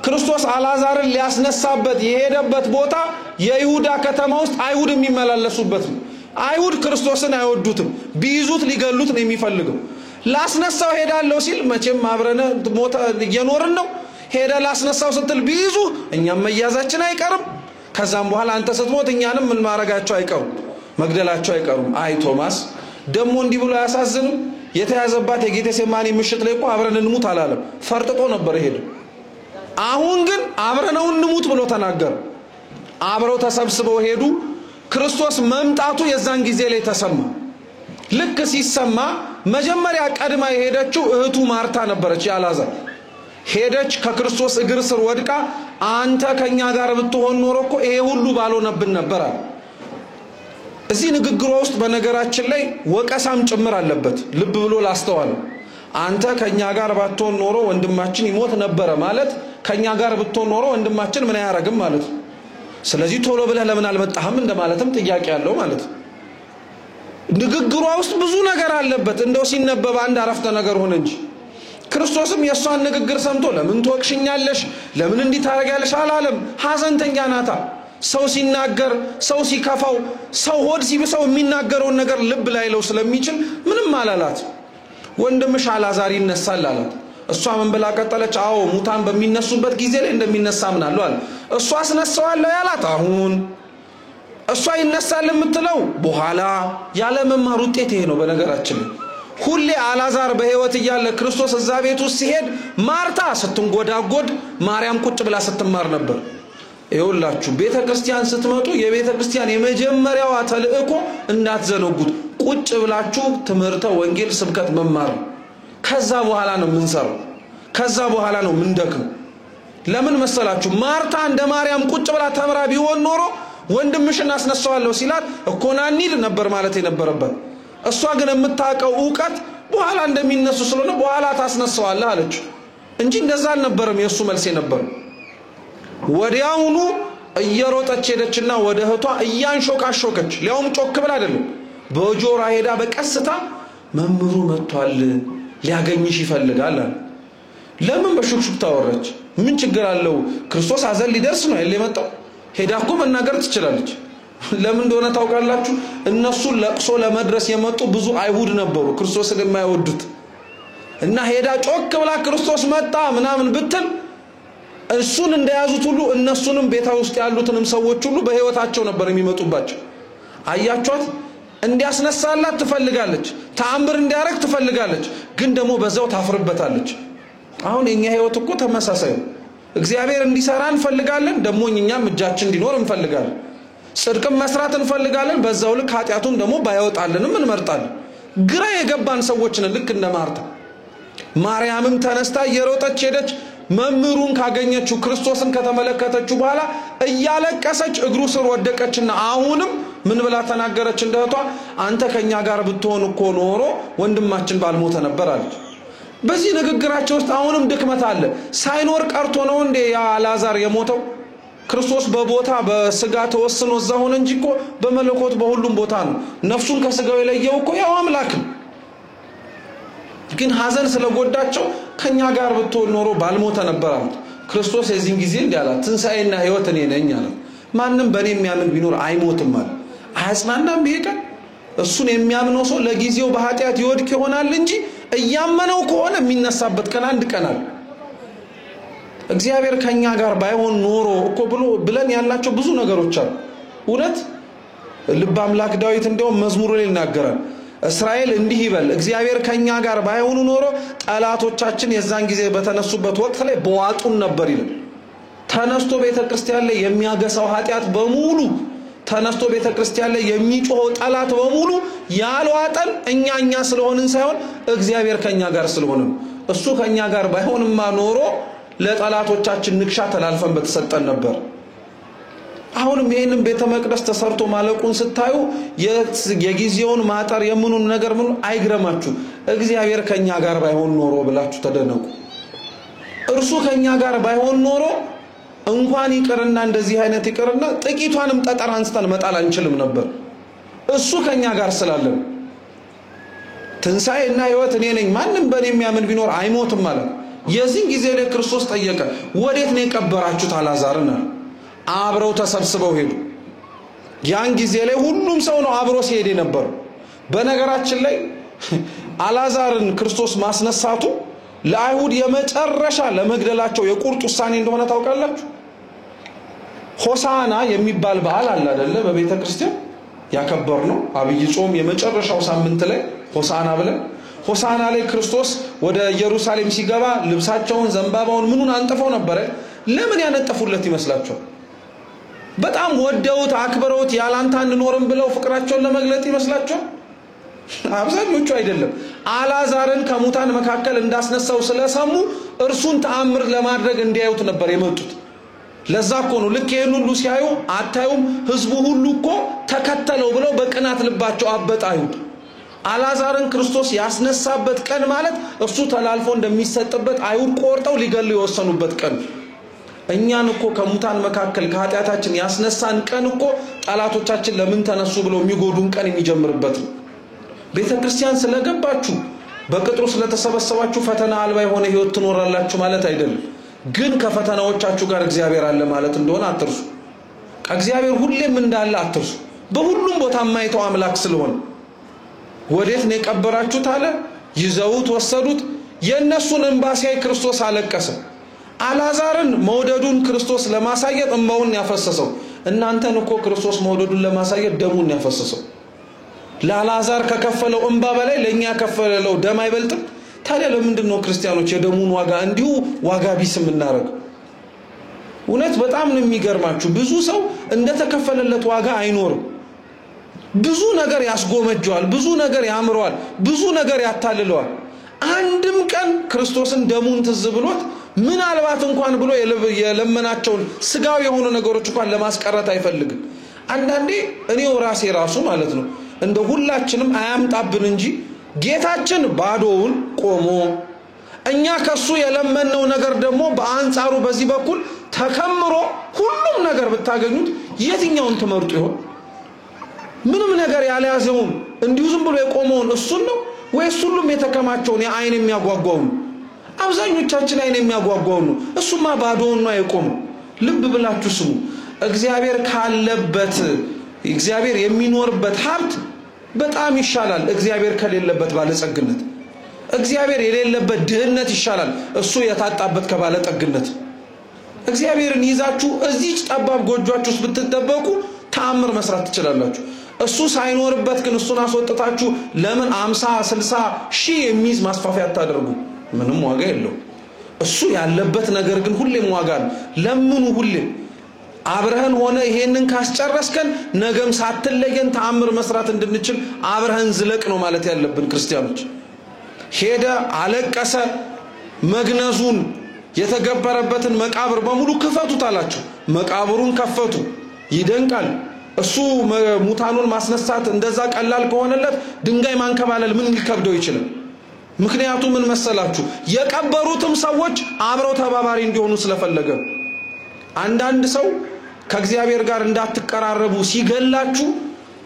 ክርስቶስ አላዛርን ሊያስነሳበት የሄደበት ቦታ የይሁዳ ከተማ ውስጥ አይሁድ የሚመላለሱበት ነው አይሁድ ክርስቶስን አይወዱትም ቢይዙት ሊገሉት ነው የሚፈልገው ላስነሳው ሄዳለው ሲል መቼም አብረን ሞተ እየኖርን ነው ሄደ ላስነሳው ስትል ቢይዙ እኛም መያዛችን አይቀርም ከዛም በኋላ አንተ ስትሞት እኛንም ምን ማረጋቸው አይቀርም መግደላቸው አይቀርም አይ ቶማስ ደሞ እንዲ ብሎ ያሳዝንም የተያዘባት የጌቴሴማኒ ምሽት ላይ እኮ አብረን እንሙት አላለም ፈርጥጦ ነበር ሄደ አሁን ግን አብረነው እንሙት ብሎ ተናገረ አብረው ተሰብስበው ሄዱ ክርስቶስ መምጣቱ የዛን ጊዜ ላይ ተሰማ ልክ ሲሰማ መጀመሪያ ቀድማ የሄደችው እህቱ ማርታ ነበረች ያላዛር ሄደች ከክርስቶስ እግር ስር ወድቃ አንተ ከኛ ጋር ብትሆን ኖሮ እኮ ይሄ ሁሉ ባልሆነብን ነበር እዚህ ንግግሩ ውስጥ በነገራችን ላይ ወቀሳም ጭምር አለበት ልብ ብሎ ላስተዋል አንተ ከኛ ጋር ባትሆን ኖሮ ወንድማችን ይሞት ነበር ማለት ከኛ ጋር ብትሆን ኖሮ ወንድማችን ምን ያያረግም ማለት ስለዚህ ቶሎ ብለህ ለምን አልመጣህም እንደማለትም ጥያቄ ያለው ማለት ንግግሩ ውስጥ ብዙ ነገር አለበት እንደው ሲነበብ አንድ አረፍተ ነገር ሆነ እንጂ ክርስቶስም የሷን ንግግር ሰምቶ ለምን ትወቅሽኛለሽ ለምን እንዲ ታረጋለሽ አላለም ሐዘንተኛ ናታ ሰው ሲናገር ሰው ሲከፋው ሰው ሆድ ሲብሰው የሚናገረው ነገር ልብ ላይ ለው ስለሚችል ምንም አላላት ወንድምሽ አላዛር ይነሳል አላት እሷ ምን ብላ ቀጠለች አዎ ሙታን በሚነሱበት ጊዜ ላይ እንደሚነሳ ምናለው አለ እሷ አስነሳዋለሁ ያላት አሁን እሷ ይነሳል የምትለው በኋላ ያለ መማር ውጤት ይሄ ነው በነገራችን ሁሌ አላዛር በህይወት ይያለ ክርስቶስ እዛ ቤት ውስጥ ሲሄድ ማርታ ስትንጎዳጎድ ማርያም ቁጭ ብላ ስትማር ነበር ይውላችሁ ቤተክርስቲያን ስትመጡ የቤተክርስቲያን የመጀመሪያው ተልእኮ እንዳትዘነጉት ቁጭ ብላችሁ ትምህርተ ወንጌል ስብከት መማር ከዛ በኋላ ነው ምንሰራው ከዛ በኋላ ነው ምንደክም ለምን መሰላችሁ ማርታ እንደ ማርያም ቁጭ ብላ ተምራ ቢሆን ኖሮ ወንድምሽን አስነሳዋለሁ ሲላት እኮናኒድ ነበር ማለት የነበረበት እሷ ግን የምታቀው ዕውቀት በኋላ እንደሚነሱ ስለሆነ በኋላ ታስነሳዋለህ አለች እንጂ እንደዛ አልነበረም የሱ መልስ ነበር ወዲያውኑ እየሮጠች ሄደችና ወደ እህቷ እያንሾካሾከች ሊያውም ጮክ ብላ አይደለም በጆራ ሄዳ በቀስታ መምሩ መጥቷል ሊያገኝሽ ይፈልጋል ለምን በሹክሹክታ ወረች ምን ችግር አለው ክርስቶስ አዘል ሊደርስ ነው የመጣው ሄዳኮ መናገር ትችላለች ለምን እንደሆነ ታውቃላችሁ እነሱ ለቅሶ ለመድረስ የመጡ ብዙ አይሁድ ነበሩ ክርስቶስን የማይወዱት እና ሄዳ ጮክ ብላ ክርስቶስ መጣ ምናምን ብትል እሱን እንደያዙት ሁሉ እነሱንም ቤታ ውስጥ ያሉትንም ሰዎች ሁሉ በህይወታቸው ነበር የሚመጡባቸው አያችኋት እንዲያስነሳላት ትፈልጋለች ተአምር እንዲያረግ ትፈልጋለች ግን ደግሞ በዛው ታፍርበታለች አሁን የኛ ህይወት እኮ ተመሳሳይ እግዚአብሔር እንዲሰራ እንፈልጋለን ደግሞ እኛም እጃችን እንዲኖር እንፈልጋለን ጽድቅም መስራት እንፈልጋለን በዛው ልክ ኃጢያቱም ደግሞ ባይወጣልንም እንመርጣለን ግራ የገባን ሰዎች ነን ልክ እንደ ማርታ ማርያምም ተነስታ የሮጠች ሄደች መምሩን ካገኘችው ክርስቶስን ከተመለከተችው በኋላ እያለቀሰች እግሩ ስር ወደቀችና አሁንም ምን ብላ ተናገረች እንደቷ አንተ ከኛ ጋር ብትሆን እኮ ኖሮ ወንድማችን ባልሞተ ነበር አለች በዚህ ንግግራቸው ውስጥ አሁንም ድክመት አለ ሳይኖር ቀርቶ ነው እንዴ ያ አላዛር የሞተው ክርስቶስ በቦታ በስጋ ተወስኖ ዛሆነ እንጂ እኮ በመለኮት በሁሉም ቦታ ነው ነፍሱን ከስጋው የለየው እኮ ያው አምላክ ግን ሐዘን ስለጎዳቸው ከኛ ጋር ብትሆን ኖሮ ባልሞተ ነበር አሉት ክርስቶስ የዚህን ጊዜ እንዲያላ ትንሳኤና ህይወት እኔ ነኝ አለ ማንንም በኔ የሚያምን ቢኖር አይሞትም አለ አያጽናናም ቢሄድ እሱን የሚያምነው ሰው ለጊዜው በኃጢያት ይወድቅ ይሆናል እንጂ እያመነው ከሆነ የሚነሳበት ቀን አንድ ቀን አለ እግዚአብሔር ከኛ ጋር ባይሆን ኖሮ እኮ ብለን ያላቸው ብዙ ነገሮች አሉ እውነት ልብ አምላክ ዳዊት እንደው መዝሙሩ ላይ ይናገራል እስራኤል እንዲህ ይበል እግዚአብሔር ከኛ ጋር ባይሆን ኖሮ ጠላቶቻችን የዛን ጊዜ በተነሱበት ወቅት ላይ በዋጡን ነበር ይላል ተነስቶ ቤተክርስቲያን ላይ የሚያገሳው ኃጢያት በሙሉ ተነስቶ ቤተክርስቲያን ላይ የሚጮኸው ጠላት በሙሉ ያልዋጠን እኛ ስለሆንን ሳይሆን እግዚአብሔር ከኛ ጋር ስለሆነ እሱ ከኛ ጋር ባይሆንማ ኖሮ ለጠላቶቻችን ንክሻ ተላልፈን በተሰጠን ነበር። አሁንም ይሄንን ቤተ መቅደስ ተሰርቶ ማለቁን ስታዩ የጊዜውን ማጠር የምኑን ነገር ምን አይግረማችሁ። እግዚአብሔር ከኛ ጋር ባይሆን ኖሮ ብላችሁ ተደነቁ። እርሱ ከኛ ጋር ባይሆን ኖሮ እንኳን ይቅርና እንደዚህ አይነት ይቅርና ጥቂቷንም ጠጠር አንስተን መጣል አንችልም ነበር። እሱ ከኛ ጋር ስላለን ትንሣኤና ሕይወት እኔ ነኝ ማንም በእኔ የሚያምን ቢኖር አይሞትም ማለት። የዚህ ጊዜ ላይ ክርስቶስ ጠየቀ፣ ወዴት ነው የቀበራችሁት አልዓዛርን? አብረው ተሰብስበው ሄዱ። ያን ጊዜ ላይ ሁሉም ሰው ነው አብሮ ሲሄድ ነበር። በነገራችን ላይ አልዓዛርን ክርስቶስ ማስነሳቱ ለአይሁድ የመጨረሻ ለመግደላቸው የቁርጥ ውሳኔ እንደሆነ ታውቃላችሁ። ሆሳና የሚባል በዓል አለ አይደለ? በቤተ ክርስቲያን ያከበርነው አብይ ጾም የመጨረሻው ሳምንት ላይ ሆሳና ብለን ሆሳና ላይ ክርስቶስ ወደ ኢየሩሳሌም ሲገባ ልብሳቸውን ዘንባባውን ምኑን አንጥፈው ነበር። ለምን ያነጠፉለት ይመስላችኋል? በጣም ወደውት አክብረውት ያላንተ አንኖርም ብለው ፍቅራቸውን ለመግለጥ ይመስላችኋል? አብዛኞቹ አይደለም። አልዓዛርን ከሙታን መካከል እንዳስነሳው ስለሰሙ እርሱን ተአምር ለማድረግ እንዲያዩት ነበር የመጡት። ለዛ እኮ ነው ልክ ይሄን ሁሉ ሲያዩ አታዩም ህዝቡ ሁሉ እኮ ተከተለው ብለው በቅናት ልባቸው አበጣዩ። አልዓዛርን ክርስቶስ ያስነሳበት ቀን ማለት እሱ ተላልፎ እንደሚሰጥበት አይሁድ ቆርጠው ሊገሉ የወሰኑበት ቀን። እኛን እኮ ከሙታን መካከል ከኃጢአታችን ያስነሳን ቀን እኮ ጠላቶቻችን ለምን ተነሱ ብለው የሚጎዱን ቀን የሚጀምርበት ነው። ቤተ ክርስቲያን ስለገባችሁ በቅጥሩ ስለተሰበሰባችሁ ፈተና አልባ የሆነ ህይወት ትኖራላችሁ ማለት አይደለም። ግን ከፈተናዎቻችሁ ጋር እግዚአብሔር አለ ማለት እንደሆነ አትርሱ። እግዚአብሔር ሁሌም እንዳለ አትርሱ። በሁሉም ቦታ የማይተው አምላክ ስለሆነ ወዴት ነው የቀበራችሁት አለ። ይዘውት ወሰዱት። የነሱን እንባ ሲያይ ክርስቶስ አለቀሰ። አልዓዛርን መውደዱን ክርስቶስ ለማሳየት እንባውን ያፈሰሰው። እናንተን እኮ ክርስቶስ መውደዱን ለማሳየት ደሙን ያፈሰሰው። ለአልዓዛር ከከፈለው እንባ በላይ ለኛ ከፈለው ደም አይበልጥም? ታዲያ ለምንድን ነው ክርስቲያኖች የደሙን ዋጋ እንዲሁ ዋጋ ቢስ የምናደርገው? እውነት በጣም ነው የሚገርማችሁ። ብዙ ሰው እንደተከፈለለት ዋጋ አይኖርም። ብዙ ነገር ያስጎመጀዋል፣ ብዙ ነገር ያምረዋል፣ ብዙ ነገር ያታልለዋል። አንድም ቀን ክርስቶስን ደሙን ትዝ ብሎት ምናልባት እንኳን ብሎ የለመናቸውን ስጋው የሆኑ ነገሮች እንኳን ለማስቀረት አይፈልግም። አንዳንዴ እኔው ራሴ ራሱ ማለት ነው እንደ ሁላችንም አያምጣብን እንጂ ጌታችን ባዶውን ቆሞ እኛ ከሱ የለመነው ነገር ደግሞ በአንጻሩ በዚህ በኩል ተከምሮ ሁሉም ነገር ብታገኙት የትኛውን ትመርጡ ይሆን? ምንም ነገር ያልያዘውን እንዲሁ ዝም ብሎ የቆመውን እሱን ነው ወይስ ሁሉም የተከማቸውን የአይን የሚያጓጓውን? አብዛኞቻችን አይን የሚያጓጓውን ነው። እሱማ ባዶውን ነው የቆመው። ልብ ብላችሁ ስሙ። እግዚአብሔር ካለበት እግዚአብሔር የሚኖርበት ሀብት በጣም ይሻላል እግዚአብሔር ከሌለበት ባለጸግነት። እግዚአብሔር የሌለበት ድህነት ይሻላል እሱ የታጣበት ከባለጠግነት። እግዚአብሔርን ይዛችሁ እዚች ጠባብ ጎጆአችሁ ውስጥ ብትደበቁ ተአምር መስራት ትችላላችሁ። እሱ ሳይኖርበት ግን እሱን አስወጥታችሁ ለምን 50 60 ሺህ የሚይዝ ማስፋፊያ ታደርጉ? ምንም ዋጋ የለው። እሱ ያለበት ነገር ግን ሁሌም ዋጋ ነው። ለምኑ ሁሌም አብረህን ሆነ ይሄንን ካስጨረስከን ነገም ሳትለየን ተአምር መስራት እንድንችል አብረህን ዝለቅ ነው ማለት ያለብን ክርስቲያኖች። ሄደ፣ አለቀሰ፣ መግነዙን የተገበረበትን መቃብር በሙሉ ክፈቱት አላቸው። መቃብሩን ከፈቱ። ይደንቃል። እሱ ሙታኑን ማስነሳት እንደዛ ቀላል ከሆነለት ድንጋይ ማንከባለል ምን ሊከብደው ይችላል? ምክንያቱም ምን መሰላችሁ? የቀበሩትም ሰዎች አብረው ተባባሪ እንዲሆኑ ስለፈለገ። አንዳንድ ሰው ከእግዚአብሔር ጋር እንዳትቀራረቡ ሲገላችሁ፣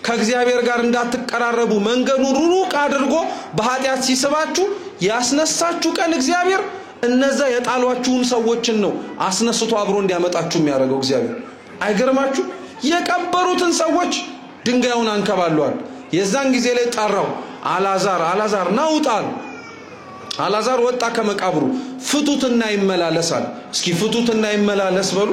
ከእግዚአብሔር ጋር እንዳትቀራረቡ መንገዱን ሩቅ አድርጎ በኃጢአት ሲስባችሁ ያስነሳችሁ ቀን እግዚአብሔር እነዛ የጣሏችሁን ሰዎችን ነው አስነስቶ አብሮ እንዲያመጣችሁ የሚያደርገው እግዚአብሔር። አይገርማችሁ? የቀበሩትን ሰዎች ድንጋዩን አንከባለዋል። የዛን ጊዜ ላይ ጠራው። አልዓዛር አልዓዛር ና ውጣ። አልዓዛር ወጣ ከመቃብሩ። ፍቱትና ይመላለሳል። እስኪ ፍቱትና ይመላለስ በሉ።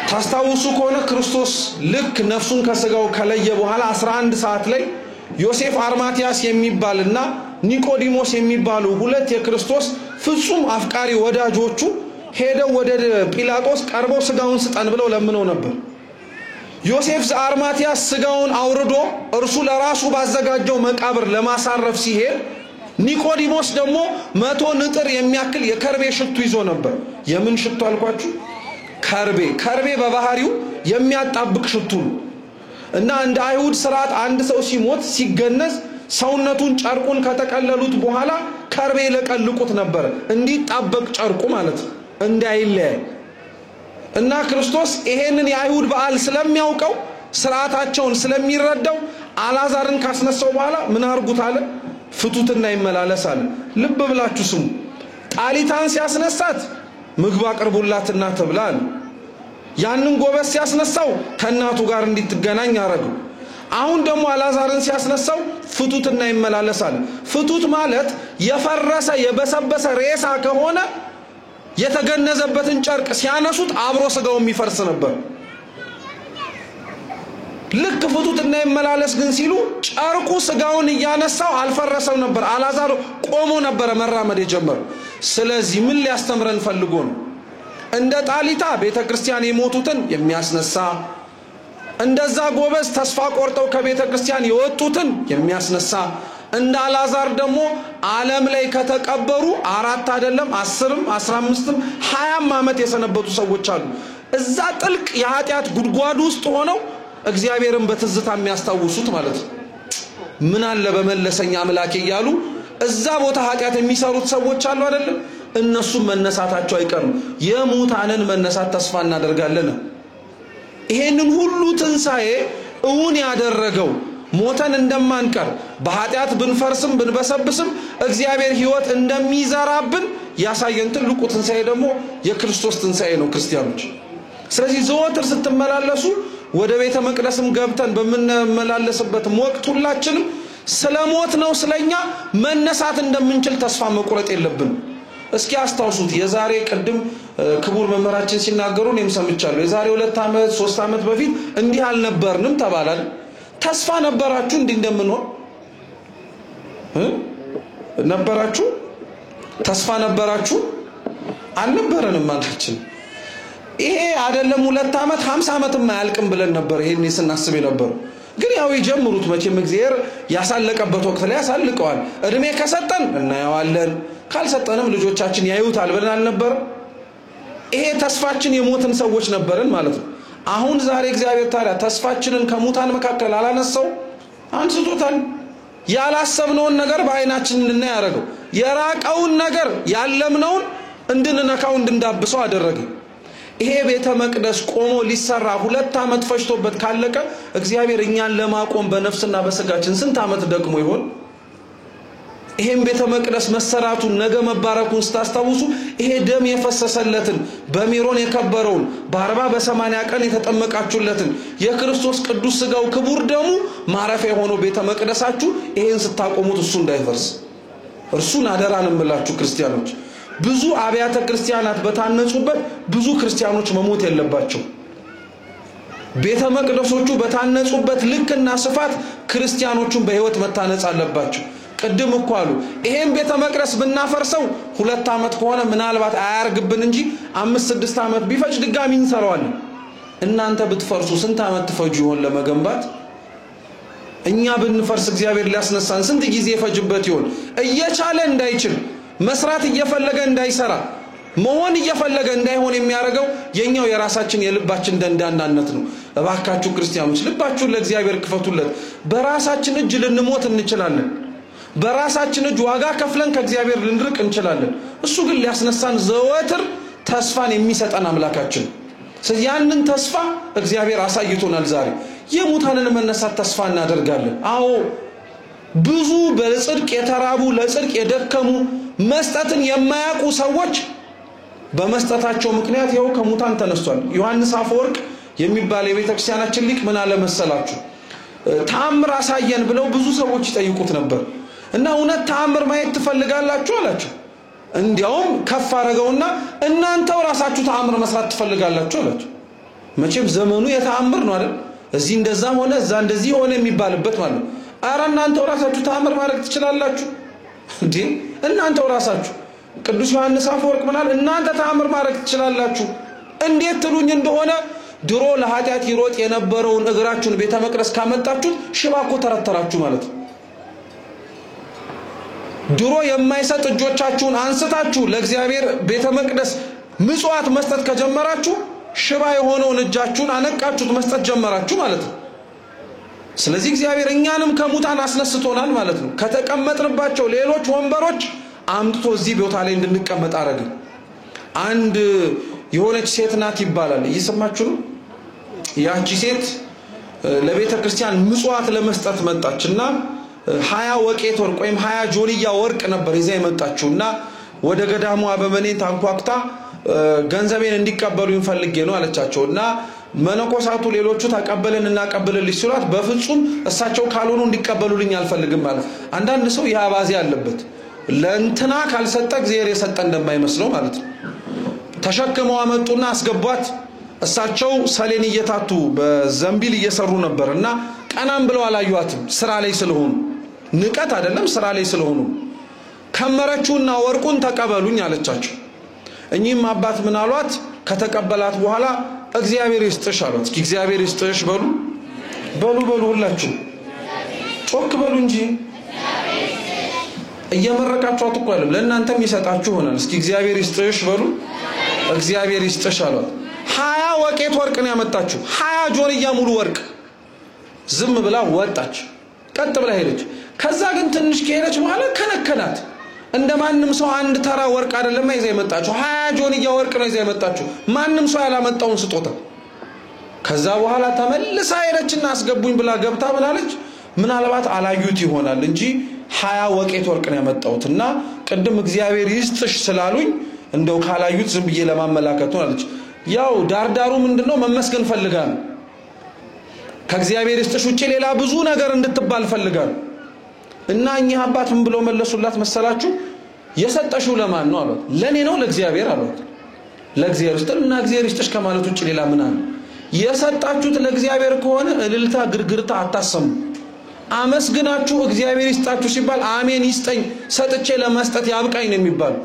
ታስታውሱ ከሆነ ክርስቶስ ልክ ነፍሱን ከስጋው ከለየ በኋላ 11 ሰዓት ላይ ዮሴፍ አርማቲያስ የሚባልና ኒቆዲሞስ የሚባሉ ሁለት የክርስቶስ ፍጹም አፍቃሪ ወዳጆቹ ሄደው ወደ ጲላጦስ ቀርበው ስጋውን ስጠን ብለው ለምነው ነበር። ዮሴፍ ዘአርማቲያስ ስጋውን አውርዶ እርሱ ለራሱ ባዘጋጀው መቃብር ለማሳረፍ ሲሄድ ኒቆዲሞስ ደግሞ 100 ንጥር የሚያክል የከርቤ ሽቱ ይዞ ነበር። የምን ሽቱ አልኳችሁ? ከርቤ በባህሪው የሚያጣብቅ ሽቱ ነው። እና እንደ አይሁድ ሥርዓት አንድ ሰው ሲሞት ሲገነዝ ሰውነቱን ጨርቁን ከተቀለሉት በኋላ ከርቤ ለቀልቁት ነበር እንዲጣበቅ ጨርቁ ማለት እንዳይለይ። እና ክርስቶስ ይሄንን የአይሁድ በዓል ስለሚያውቀው ሥርዓታቸውን ስለሚረዳው አልዓዛርን ካስነሳው በኋላ ምን አርጉት አለ? ፍቱትና ይመላለስ አለ። ልብ ብላችሁ ስሙ። ጣሊታን ሲያስነሳት ምግብ አቅርቡላትና ተብላል። ያንን ጎበዝ ሲያስነሳው ከእናቱ ጋር እንድትገናኝ አረገው። አሁን ደግሞ አልዓዛርን ሲያስነሳው ፍቱትና ይመላለስ አለ። ፍቱት ማለት የፈረሰ የበሰበሰ ሬሳ ከሆነ የተገነዘበትን ጨርቅ ሲያነሱት አብሮ ስጋው የሚፈርስ ነበር። ልክ ፍቱትና ይመላለስ ግን ሲሉ ጨርቁ ስጋውን እያነሳው አልፈረሰም ነበር። አልዓዛር ቆሞ ነበር መራመድ የጀመረው። ስለዚህ ምን ሊያስተምረን ፈልጎ ነው? እንደ ጣሊታ ቤተክርስቲያን የሞቱትን የሚያስነሳ፣ እንደዛ ጎበዝ ተስፋ ቆርጠው ከቤተክርስቲያን የወጡትን የሚያስነሳ፣ እንደ አልዓዛር ደግሞ ዓለም ላይ ከተቀበሩ 4 አይደለም 10ም 15ም 20 ዓመት የሰነበቱ ሰዎች አሉ። እዛ ጥልቅ የኃጢአት ጉድጓድ ውስጥ ሆነው እግዚአብሔርን በትዝታ የሚያስታውሱት ማለት ነው። ምን አለ በመለሰኛ አምላኬ እያሉ እዛ ቦታ ኃጢአት የሚሰሩት ሰዎች አሉ አይደለም? እነሱም መነሳታቸው አይቀርም። የሙታንን መነሳት ተስፋ እናደርጋለን። ይሄንን ሁሉ ትንሳኤ እውን ያደረገው ሞተን እንደማንቀር በኃጢአት ብንፈርስም ብንበሰብስም እግዚአብሔር ሕይወት እንደሚዘራብን ያሳየን ትልቁ ትንሳኤ ደግሞ የክርስቶስ ትንሳኤ ነው ክርስቲያኖች። ስለዚህ ዘወትር ስትመላለሱ ወደ ቤተ መቅደስም ገብተን በመመላለስበት ወቅት ሁላችንም ስለሞት ነው ስለኛ መነሳት እንደምንችል ተስፋ መቁረጥ የለብንም። እስኪ አስታውሱት የዛሬ ቅድም ክቡር መምህራችን ሲናገሩ እኔም ሰምቻለሁ። የዛሬ 2 ዓመት 3 ዓመት በፊት እንዲህ አልነበርንም ተባላል። ተስፋ ነበራችሁ እንዲህ እንደምንሆን ነበራችሁ? ተስፋ ነበራችሁ? አልነበረንም ማለታችን ይሄ አይደለም 2 ዓመት 50 ዓመት ማያልቅም ብለን ነበር ይሄን ስናስብ ነበር። ግን ያው ይጀምሩት መቼም እግዚአብሔር ያሳለቀበት ወቅት ላይ ያሳልቀዋል። እድሜ ከሰጠን እናየዋለን፣ ካልሰጠንም ልጆቻችን ያዩታል ብለን አልነበር? ይሄ ተስፋችን የሞትን ሰዎች ነበርን ማለት ነው። አሁን ዛሬ እግዚአብሔር ታዲያ ተስፋችንን ከሙታን መካከል አላነሳው? አንስቶታል። ያላሰብነውን ነገር በአይናችን እንድናይ ያደረገው፣ የራቀውን ነገር ያለምነውን እንድንነካው እንድንዳብሰው አደረገ። ይሄ ቤተ መቅደስ ቆሞ ሊሰራ 2 ዓመት ፈጅቶበት ካለቀ እግዚአብሔር እኛን ለማቆም በነፍስና በስጋችን ስንት ዓመት ደክሞ ይሆን? ይሄን ቤተ መቅደስ መሰራቱን ነገ መባረኩን ስታስታውሱ ይሄ ደም የፈሰሰለትን በሜሮን የከበረውን በ40 በ80 ቀን የተጠመቃችሁለትን የክርስቶስ ቅዱስ ስጋው ክቡር ደሙ ማረፊያ ሆኖ ቤተ መቅደሳችሁ ይሄን ስታቆሙት እሱ እንዳይፈርስ እርሱን አደራን እምላችሁ ክርስቲያኖች። ብዙ አብያተ ክርስቲያናት በታነጹበት ብዙ ክርስቲያኖች መሞት የለባቸው። ቤተ መቅደሶቹ በታነጹበት ልክና ስፋት ክርስቲያኖቹን በህይወት መታነጽ አለባቸው። ቅድም እኮ አሉ ይሄን ቤተ መቅደስ ብናፈርሰው 2 ዓመት ከሆነ ምናልባት አያርግብን እንጂ 5-6 ዓመት ቢፈጅ ድጋሚ እንሰራዋለን። እናንተ ብትፈርሱ ስንት ዓመት ትፈጁ ይሆን ለመገንባት? እኛ ብንፈርስ እግዚአብሔር ሊያስነሳን ስንት ጊዜ ይፈጅበት ይሆን? እየቻለ እንዳይችል መስራት እየፈለገ እንዳይሰራ መሆን እየፈለገ እንዳይሆን የሚያደርገው የኛው የራሳችን የልባችን ደንዳናነት ነው። እባካችሁ ክርስቲያኖች ልባችሁን ለእግዚአብሔር ክፈቱለት። በራሳችን እጅ ልንሞት እንችላለን። በራሳችን እጅ ዋጋ ከፍለን ከእግዚአብሔር ልንርቅ እንችላለን። እሱ ግን ሊያስነሳን ዘወትር ተስፋን የሚሰጠን አምላካችን። ስለዚህ ያንን ተስፋ እግዚአብሔር አሳይቶናል። ዛሬ የሙታንን መነሳት ተስፋ እናደርጋለን። አዎ ብዙ በጽድቅ የተራቡ ለጽድቅ የደከሙ መስጠትን የማያውቁ ሰዎች በመስጠታቸው ምክንያት ይኸው ከሙታን ተነስቷል። ዮሐንስ አፈወርቅ የሚባል የቤተክርስቲያናችን ሊቅ ምን አለ መሰላችሁ? ተአምር አሳየን ብለው ብዙ ሰዎች ይጠይቁት ነበር እና እውነት ተአምር ማየት ትፈልጋላችሁ አላቸው። እንዲያውም ከፍ አረገውና እናንተው ራሳችሁ ተአምር መስራት ትፈልጋላችሁ አላቸው። መቼም ዘመኑ የተአምር ነው አይደል? እዚህ እንደዛ ሆነ እዛ እንደዚህ ሆነ የሚባልበት ማለት ነው። አረ እናንተው ራሳችሁ ተአምር ማድረግ ትችላላችሁ እንዴ? እናንተው ራሳችሁ ቅዱስ ዮሐንስ አፈወርቅ ምናል እናንተ ተአምር ማድረግ ትችላላችሁ እንዴት ትሉኝ እንደሆነ ድሮ ለኃጢአት ይሮጥ የነበረውን እግራችሁን ቤተ መቅደስ ካመጣችሁት ሽባኮ ተረተራችሁ ማለት ነው። ድሮ የማይሰጥ እጆቻችሁን አንስታችሁ ለእግዚአብሔር ቤተ መቅደስ ምጽዋት መስጠት ከጀመራችሁ ሽባ የሆነውን እጃችሁን አነቃችሁት መስጠት ጀመራችሁ ማለት ነው። ስለዚህ እግዚአብሔር እኛንም ከሙታን አስነስቶናል ማለት ነው። ከተቀመጥንባቸው ሌሎች ወንበሮች አምጥቶ እዚህ ቦታ ላይ እንድንቀመጥ አረገ። አንድ የሆነች ሴት ናት ይባላል። እየሰማችሁ ነው? ያቺ ሴት ለቤተ ክርስቲያን ምጽዋት ለመስጠት መጣችና 20 ወቄት ወርቅ ወይም 20 ጆንያ ወርቅ ነበር ይዛ የመጣችውና ወደ ገዳሙ አበመኔን ታንኳክታ ገንዘቤን እንዲቀበሉ ይፈልጌ ነው አለቻቸውና መነኮሳቱ ሌሎቹ ተቀበለን እናቀበልልሽ ሲሏት በፍጹም እሳቸው ካልሆኑ እንዲቀበሉልኝ አልፈልግም ማለት። አንዳንድ ሰው ያባዚ ያለበት ለእንትና ካልሰጠ እግዚአብሔር የሰጠ እንደማይመስለው ማለት ነው። ተሸክመው አመጡና አስገቧት። እሳቸው ሰሌን እየታቱ በዘንቢል እየሰሩ ነበርና ቀናም ብለው አላዩአትም ስራ ላይ ስለሆኑ ንቀት አይደለም ስራ ላይ ስለሆኑ ከመረቹና ወርቁን ተቀበሉኝ አለቻቸው። እኚህም አባት ምን አሏት? ከተቀበላት በኋላ እግዚአብሔር ይስጥሽ አሏት። እስኪ እግዚአብሔር ይስጥሽ በሉ በሉ ሁላችሁ ጮክ በሉ እንጂ እየመረቃችሁ አትቆልም ለእናንተም ይሰጣችሁ ሆናል። እስኪ እግዚአብሔር ይስጥሽ በሉ እግዚአብሔር ይስጥሽ አሏት። 20 ወቄት ወርቅ ነው ያመጣችሁ 20 ጆንያ ሙሉ ወርቅ። ዝም ብላ ወጣች ቀጥ ብላ ሄደች። ከዛ ግን ትንሽ ከሄደች በኋላ ከነከናት። እንደማንም ሰው አንድ ተራ ወርቅ አይደለም ይዛ የመጣችሁ 20 ጆንያ ወርቅ ነው ይዛ የመጣችሁ ማንም ሰው ያላመጣውን ስጦታ። ከዛ በኋላ ተመልሳ ሄደችና አስገቡኝ ብላ ገብታ ብላለች ምናልባት አላዩት ይሆናል እንጂ 20 ወቄት ወርቅ ነው ያመጣውትና ቅድም እግዚአብሔር ይስጥሽ ስላሉኝ እንደው ካላዩት ዝም ብዬ ለማመላከት ነው አለች። ያው ዳርዳሩ ምንድነው መመስገን ፈልጋል። ከእግዚአብሔር ይስጥሽ ውጪ ሌላ ብዙ ነገር እንድትባል ፈልጋል። እና እኚህ አባት ምን ብለው መለሱላት መሰላችሁ? የሰጠሽው ለማን ነው አሏት። ለኔ ነው ለእግዚአብሔር አሏት። ለእግዚአብሔር ይስጥና እግዚአብሔር ይስጥሽ ከማለት ውጪ ሌላ ምን አለ? የሰጣችሁት ለእግዚአብሔር ከሆነ እልልታ ግርግርታ አታሰሙ። አመስግናችሁ እግዚአብሔር ይስጣችሁ ሲባል አሜን ይስጠኝ ሰጥቼ ለመስጠት ያብቃኝ ነው የሚባለው።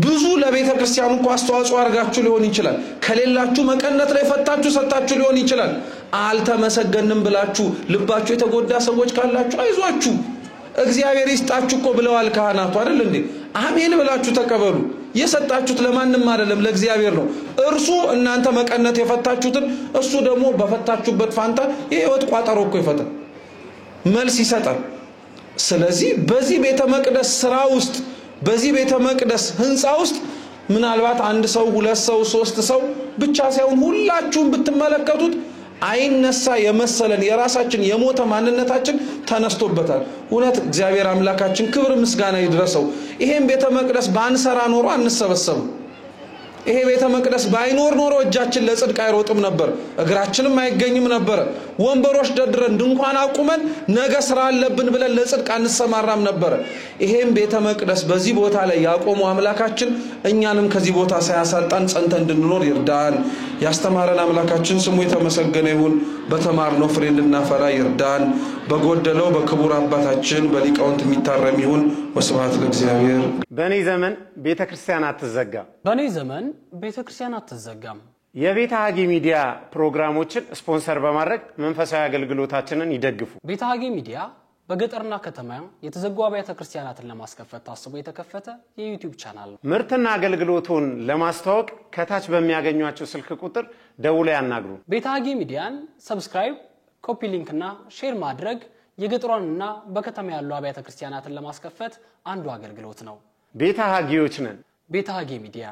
ብዙ ለቤተ ክርስቲያኑ እንኳን አስተዋጽኦ አርጋችሁ ሊሆን ይችላል። ከሌላችሁ መቀነት ላይ ፈታችሁ ሰጣችሁ ሊሆን ይችላል። አልተመሰገንም ብላችሁ ልባችሁ የተጎዳ ሰዎች ካላችሁ አይዟችሁ እግዚአብሔር ይስጣችሁ እኮ ብለዋል ካህናቱ አይደል እንዴ? አሜን ብላችሁ ተቀበሉ። የሰጣችሁት ለማንም አይደለም ለእግዚአብሔር ነው። እርሱ እናንተ መቀነት የፈታችሁትን እሱ ደግሞ በፈታችሁበት ፋንታ የህይወት ቋጠሮ እኮ ይፈታል መልስ ይሰጣል። ስለዚህ በዚህ ቤተ መቅደስ ስራ ውስጥ በዚህ ቤተ መቅደስ ህንጻ ውስጥ ምናልባት አንድ ሰው ሁለት ሰው ሶስት ሰው ብቻ ሳይሆን ሁላችሁም ብትመለከቱት አይነሳ የመሰለን የራሳችን የሞተ ማንነታችን ተነስቶበታል። እውነት እግዚአብሔር አምላካችን ክብር ምስጋና ይድረሰው። ይሄን ቤተ መቅደስ ባንሰራ ኖሮ አንሰበሰብ። ይሄ ቤተ መቅደስ ባይኖር ኖሮ እጃችን ለጽድቅ አይሮጥም ነበር፣ እግራችንም አይገኝም ነበር። ወንበሮች ደድረን ድንኳን አቁመን ነገ ስራ አለብን ብለን ለጽድቅ አንሰማራም ነበር። ይሄን ቤተ መቅደስ በዚህ ቦታ ላይ ያቆመው አምላካችን እኛንም ከዚህ ቦታ ሳያሳጣን ጸንተን እንድንኖር ይርዳን። ያስተማረን አምላካችን ስሙ የተመሰገነ ይሁን። በተማርነው ፍሬ እንድናፈራ ይርዳን። በጎደለው በክቡር አባታችን በሊቃውንት የሚታረም ይሁን። ወስብሐት ለእግዚአብሔር። በኔ ዘመን ቤተክርስቲያን አትዘጋም። በኔ ዘመን ቤተክርስቲያን አትዘጋም። የቤተ ሀጌ ሚዲያ ፕሮግራሞችን ስፖንሰር በማድረግ መንፈሳዊ አገልግሎታችንን ይደግፉ። ቤተ ሀጌ ሚዲያ በገጠርና ከተማ የተዘጉ አብያተ ክርስቲያናትን ለማስከፈት ታስቦ የተከፈተ የዩቲዩብ ቻናል ነው። ምርትና አገልግሎቱን ለማስተዋወቅ ከታች በሚያገኙአቸው ስልክ ቁጥር ደውለው ያናግሩ። ቤተ ሀጌ ሚዲያን ሰብስክራይብ፣ ኮፒ ሊንክና ሼር ማድረግ የገጠሯንና በከተማ ያሉ አብያተ ክርስቲያናትን ለማስከፈት አንዱ አገልግሎት ነው። ቤተ ሀጌዎች ነን። ቤተ ሀጌ ሚዲያ